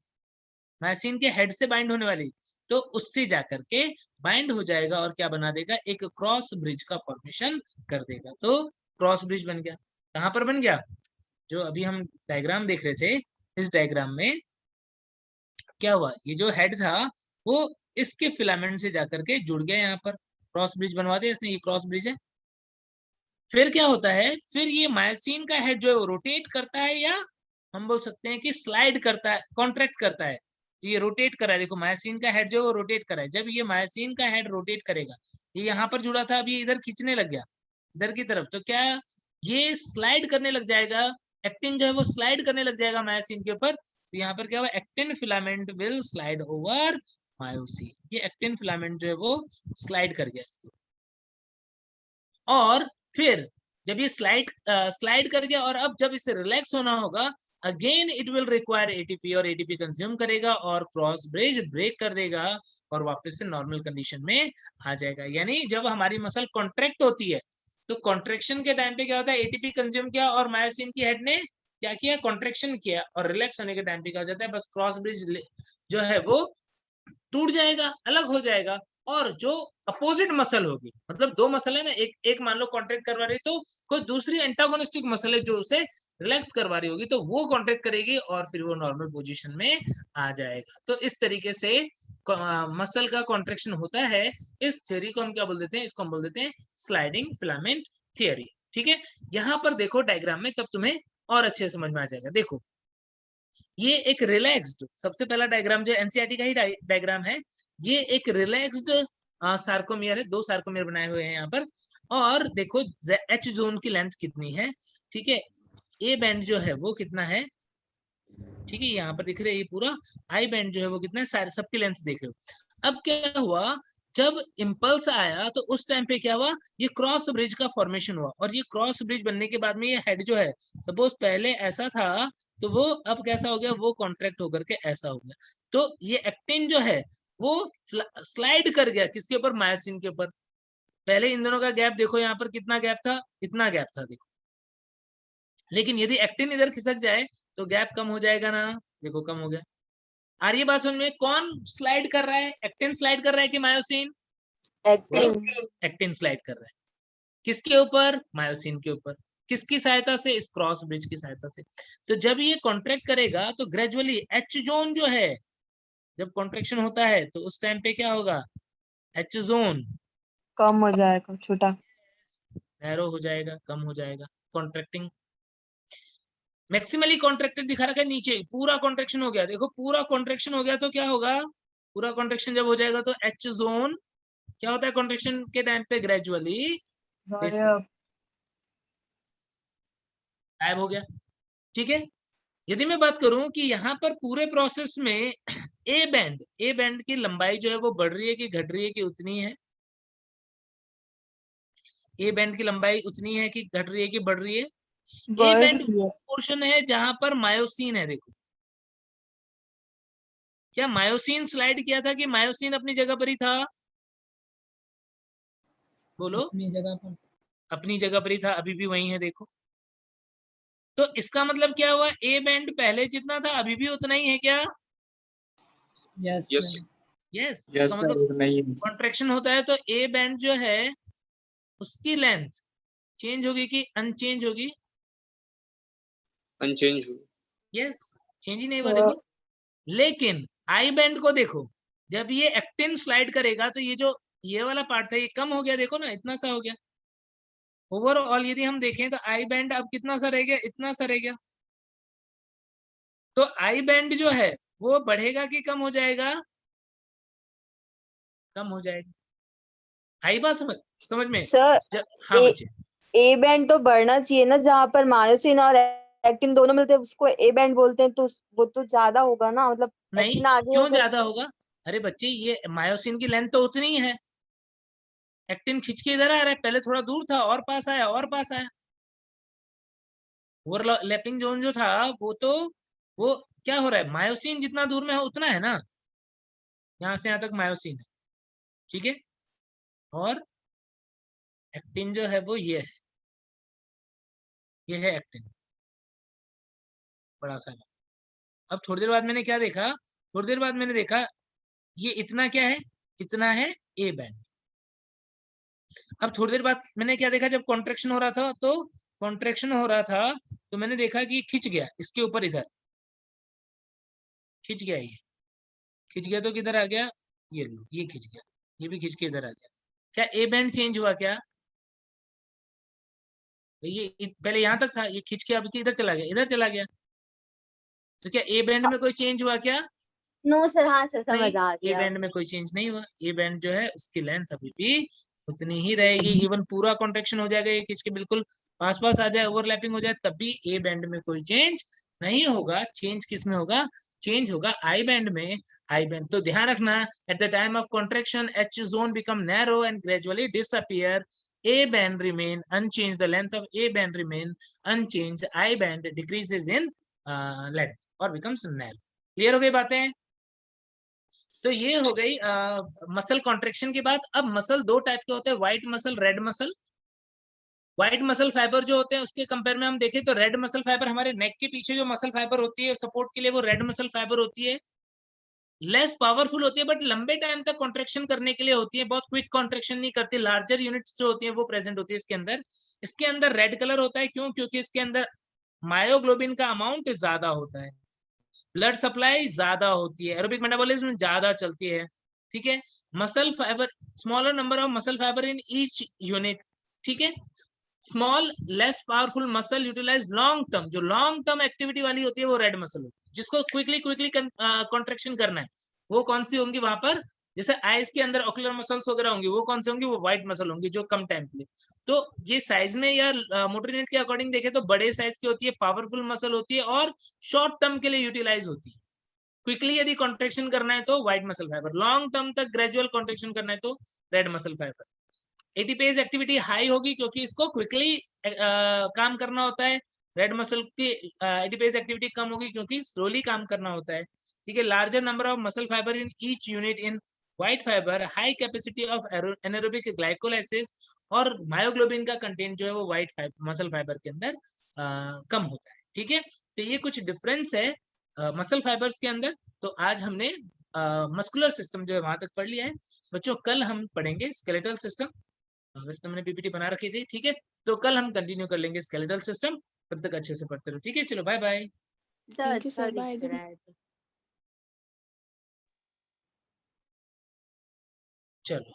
मायोसिन के हेड से बाइंड होने वाली, तो उससे जाकर के बाइंड हो जाएगा और क्या बना देगा, एक क्रॉस ब्रिज का फॉर्मेशन कर देगा। तो क्रॉस ब्रिज बन गया, कहाँ पर बन गया, जो अभी हम डायग्राम देख रहे थे, इस डायग्राम में क्या हुआ, ये जो हेड था वो इसके फिलामेंट से जाकर के जुड़ गया, यहाँ पर क्रॉस ब्रिज बनवा दिया इसने, ये क्रॉस ब्रिज है। फिर क्या होता है, फिर ये मायोसिन का हेड जो है वो रोटेट करता है, या हम बोल सकते हैं कि स्लाइड करता है, कॉन्ट्रैक्ट करता है, तो ये रोटेट कर रहा है, देखो मायोसिन का हेड जो है वो रोटेट कर रहा है। जब ये मायोसिन का हेड रोटेट करेगा, ये यहाँ पर जुड़ा था, अभी ये इधर खींचने लग गया इधर की तरफ, तो क्या ये स्लाइड करने लग जाएगा, एक्टिन जो है वो स्लाइड करने लग जाएगा मायोसिन के ऊपर, तो यहाँ पर क्या हुआ, actin filament will slide over myosin, ये एक्टिन फिलामेंट जो है वो स्लाइड कर गया इसको, और फिर जब ये स्लाइड कर गया और अब जब इसे रिलैक्स होना होगा, again it will require ATP, और एटीपी कंज्यूम करेगा और क्रॉस ब्रिज ब्रेक कर देगा और वापस से नॉर्मल कंडीशन में आ जाएगा। यानी जब हमारी मसल कॉन्ट्रैक्ट होती है तो कॉन्ट्रैक्शन के टाइम पे क्या होता है, एटीपी कंज्यूम किया और मायोसिन की हेड ने क्या किया, कॉन्ट्रैक्शन किया, और रिलैक्स होने के टाइम पे क्या हो जाता है, बस क्रॉस ब्रिज जो है वो टूट जाएगा, अलग हो जाएगा, और जो अपोजिट मसल होगी, मतलब दो मसल है ना, एक मान लो कॉन्ट्रैक्ट करवा रही, तो कोई दूसरी एंटागोनिस्टिक मसल है जो उसे रिलैक्स करवा रही होगी, तो वो कॉन्ट्रैक्ट करेगी और फिर वो नॉर्मल पोजीशन में आ जाएगा। तो इस तरीके से मसल का कॉन्ट्रैक्शन होता है। इस थ्योरी को हम क्या बोल देते हैं, इसको हम बोल देते हैं स्लाइडिंग फिलामेंट थियरी। ठीक है, यहाँ पर देखो डायग्राम में, तब तुम्हें और अच्छे समझ में आ जाएगा। देखो ये एक रिलैक्स्ड, सबसे पहला डायग्राम जो एनसीईआरटी का ही डायग्राम है, ये एक रिलैक्स्ड सार्कोमियर है, दो सार्कोमियर बनाए हुए हैं यहाँ पर, और देखो एच जोन की लेंथ कितनी है। ठीक है, ए बैंड जो है वो कितना है, ठीक है, यहाँ पर दिख रहा है, ये पूरा आई बैंड जो है वो कितना है, सारे सबकी लेंथ देख रहे हो। अब क्या हुआ, जब इम्पल्स आया तो उस टाइम पे क्या हुआ, ये क्रॉस ब्रिज का फॉर्मेशन हुआ, और ये क्रॉस ब्रिज बनने के बाद में ये हेड जो है, सपोज पहले ऐसा था तो वो अब कैसा हो गया, वो कॉन्ट्रैक्ट होकर के ऐसा हो गया, तो ये एक्टिन जो है वो स्लाइड कर गया किसके ऊपर, मायोसिन के ऊपर। पहले इन दोनों का गैप देखो, यहाँ पर कितना गैप था, इतना गैप था देखो, लेकिन यदि एक्टिन इधर खिसक जाए तो गैप कम हो जाएगा ना, देखो कम हो गया। आ रही है बात समझ में, कौन स्लाइड कर रहा है, एक्टिन स्लाइड कर रहा है कि मायोसिन, एक्टिन स्लाइड कर रहा है, किसके ऊपर, मायोसिन के ऊपर, किसकी सहायता से, इस क्रॉस ब्रिज की सहायता से। तो जब ये कॉन्ट्रैक्ट करेगा तो ग्रेजुअली एच जोन जो है, जब कॉन्ट्रैक्शन होता है तो उस टाइम पे क्या होगा, एच जोन कम हो जाएगा, छोटा नैरो हो जाएगा, कम हो जाएगा। कॉन्ट्रैक्टिंग। मैक्सिमली कॉन्ट्रैक्टेड दिखा रखा है नीचे, पूरा कॉन्ट्रैक्शन हो गया, देखो पूरा कॉन्ट्रैक्शन हो गया तो क्या होगा, पूरा कॉन्ट्रैक्शन जब हो जाएगा तो एच जोन क्या होता है कॉन्ट्रैक्शन के टाइम पे, ग्रेजुअली गायब हो गया। ठीक है, यदि मैं बात करूं कि यहाँ पर पूरे प्रोसेस में ए बैंड की लंबाई जो है वो बढ़ रही है कि घट रही है कि उतनी है, ए बैंड की लंबाई उतनी है कि घट रही है कि बढ़ रही है। ए बैंड पोर्शन है जहां पर मायोसिन है, देखो क्या मायोसिन स्लाइड किया था कि मायोसिन अपनी जगह पर ही था, बोलो अपनी जगह पर। अपनी जगह पर ही था, अभी भी वही है देखो। तो इसका मतलब क्या हुआ, ए बैंड पहले जितना था अभी भी उतना ही है क्या, यस यस यस। यस इसका सर, मतलब नहीं कॉन्ट्रैक्शन होता है तो ए बैंड जो है उसकी लेंथ चेंज होगी कि अनचेंज होगी, अनचेंज हुआ। यस चेंज ही नहीं हुआ देखो। लेकिन आई बैंड को देखो, जब ये एक्टिन स्लाइड करेगा तो ये जो ये वाला पार्ट था ये कम हो गया, देखो ना इतना सा हो गया। ओवरऑल यदि हम देखें तो आई बैंड अब कितना सा रह गया, इतना सा रह गया। तो आई बैंड जो है वो बढ़ेगा कि कम हो जाएगा, कम हो जाएगा। आई बात समझ समझ में सर हाँ ए बच्चे, ए बैंड तो बढ़ना चाहिए ना, जहाँ पर मायोसिन और एक्टिन दोनों मिलते हैं उसको ए बैंड बोलते हैं, तो वो तो ज्यादा होगा ना, मतलब नहीं एक्टिन आगे क्यों होगा। ज्यादा होगा, अरे बच्चे ये मायोसिन की लेंथ तो उतनी ही है, एक्टिन खिंच के इधर आ रहा है, पहले थोड़ा दूर था और पास आया और पास आया। ओवरलैपिंग जोन जो था वो तो वो क्या हो रहा है, मायोसिन जितना दूर में है उतना है ना, यहाँ से यहाँ तक मायोसिन है, ठीक है। और एक्टिन जो है वो ये है, ये है एक्टिन बड़ा सा। अब थोड़ी देर बाद मैंने क्या देखा, थोड़ी देर बाद मैंने देखा ये इतना क्या है, इतना है ए बैंड। अब थोड़ी देर बाद मैंने क्या देखा, जब कॉन्ट्रैक्शन हो रहा था तो कॉन्ट्रैक्शन हो रहा था तो मैंने देखा कि खिंच गया इसके ऊपर, इधर खिंच गया, ये खिंच गया तो किधर आ गया, ये लो ये खिंच गया, ये भी खिंच के इधर आ गया। क्या ए बैंड चेंज हुआ क्या, ये पहले यहाँ तक था, ये खिंच के अब इधर चला गया, इधर चला गया। तो क्या ए बैंड में कोई चेंज हुआ क्या, नो सर, हाँ सर नहीं समझ आ ए गया। बैंड में कोई चेंज नहीं हुआ, ए बैंड जो है उसकी लेंथ अभी भी उतनी ही रहेगी। इवन पूरा कॉन्ट्रैक्शन हो जाएगा, ये खिंच के बिल्कुल पास पास आ जाए, ओवरलैपिंग हो जाए, तब भी ए बैंड में कोई चेंज नहीं होगा। चेंज किस में होगा, चेंज होगा आई बैंड में। आई बैंड तो ध्यान रखना, at the time of contraction H zone become narrow and gradually disappear, A band remain unchanged, the length of A band remain unchanged, I band decreases in length or becomes narrow। Clear हो गई बातें। तो ये हो गई muscle contraction की बात। अब मसल दो टाइप के होते हैं, white muscle, red muscle. White muscle fibre जो होते हैं उसके कंपेयर में हम देखें तो रेड मसल फाइबर, हमारे नेक के पीछे जो मसल फाइबर होती है सपोर्ट के लिए, वो रेड मसल फाइबर होती है। लेस पावरफुल होती है बट लंबे टाइम तक कॉन्ट्रेक्शन करने के लिए होती है, बहुत क्विक कॉन्ट्रेक्शन नहीं करती। लार्जर यूनिट्स जो होती है वो प्रेजेंट होती है इसके अंदर। इसके अंदर रेड कलर होता है, क्यों, क्योंकि इसके अंदर मायोग्लोबिन का अमाउंट ज्यादा होता है, ब्लड सप्लाई ज्यादा होती है, एरोबिक मेटाबॉलिज्म ज्यादा चलती है। ठीक है, muscle fibre, smaller number of muscle fibre in each unit. ठीक है, small less powerful muscle utilise long term, जो लॉन्ग टर्म एक्टिविटी वाली होती है वो रेड मसल होती है, जिसको क्विकली कॉन्ट्रेक्शन करना है वो कौन सी होंगी वहां पर, जैसे आईज के अंदर ऑकुलर मसल्स वगैरह होंगी, वो कौन से होंगी, वो व्हाइट मसल होंगी जो कम टाइम के लिए। तो ये साइज में या मोटर यूनिट के अकॉर्डिंग देखे तो बड़े साइज की होती है, पावरफुल मसल होती है और शॉर्ट टर्म के लिए यूटिलाइज होती है। क्विकली यदि कॉन्ट्रेक्शन करना है तो white muscle fibre, long term तक ग्रेजुअल कॉन्ट्रेक्शन करना है तो red muscle fibre. ATPase activity high होगी क्योंकि इसको क्विकली काम करना होता है। रेड मसल की एटीपेज एक्टिविटी कम होगी क्योंकि स्लोली काम करना होता है। ठीक है, larger number of muscle fibre in each unit in white fibre, high capacity of anaerobic glycolysis, और मायोग्लोबिन का कंटेंट जो है वो व्हाइट मसल फाइबर के अंदर कम होता है। ठीक है, तो ये कुछ डिफरेंस है मसल फाइबर्स के अंदर। तो आज हमने मस्कुलर सिस्टम जो है वहां तक पढ़ लिया है बच्चों। कल हम पढ़ेंगे स्केलेटल सिस्टम, वैसे मैंने पीपीटी बना रखी थी। ठीक है, तो कल हम कंटिन्यू कर लेंगे स्केलेटल सिस्टम, तब तक अच्छे से पढ़ते रहो। ठीक है, चलो bye bye. Thank you, sir. Bye. चलो।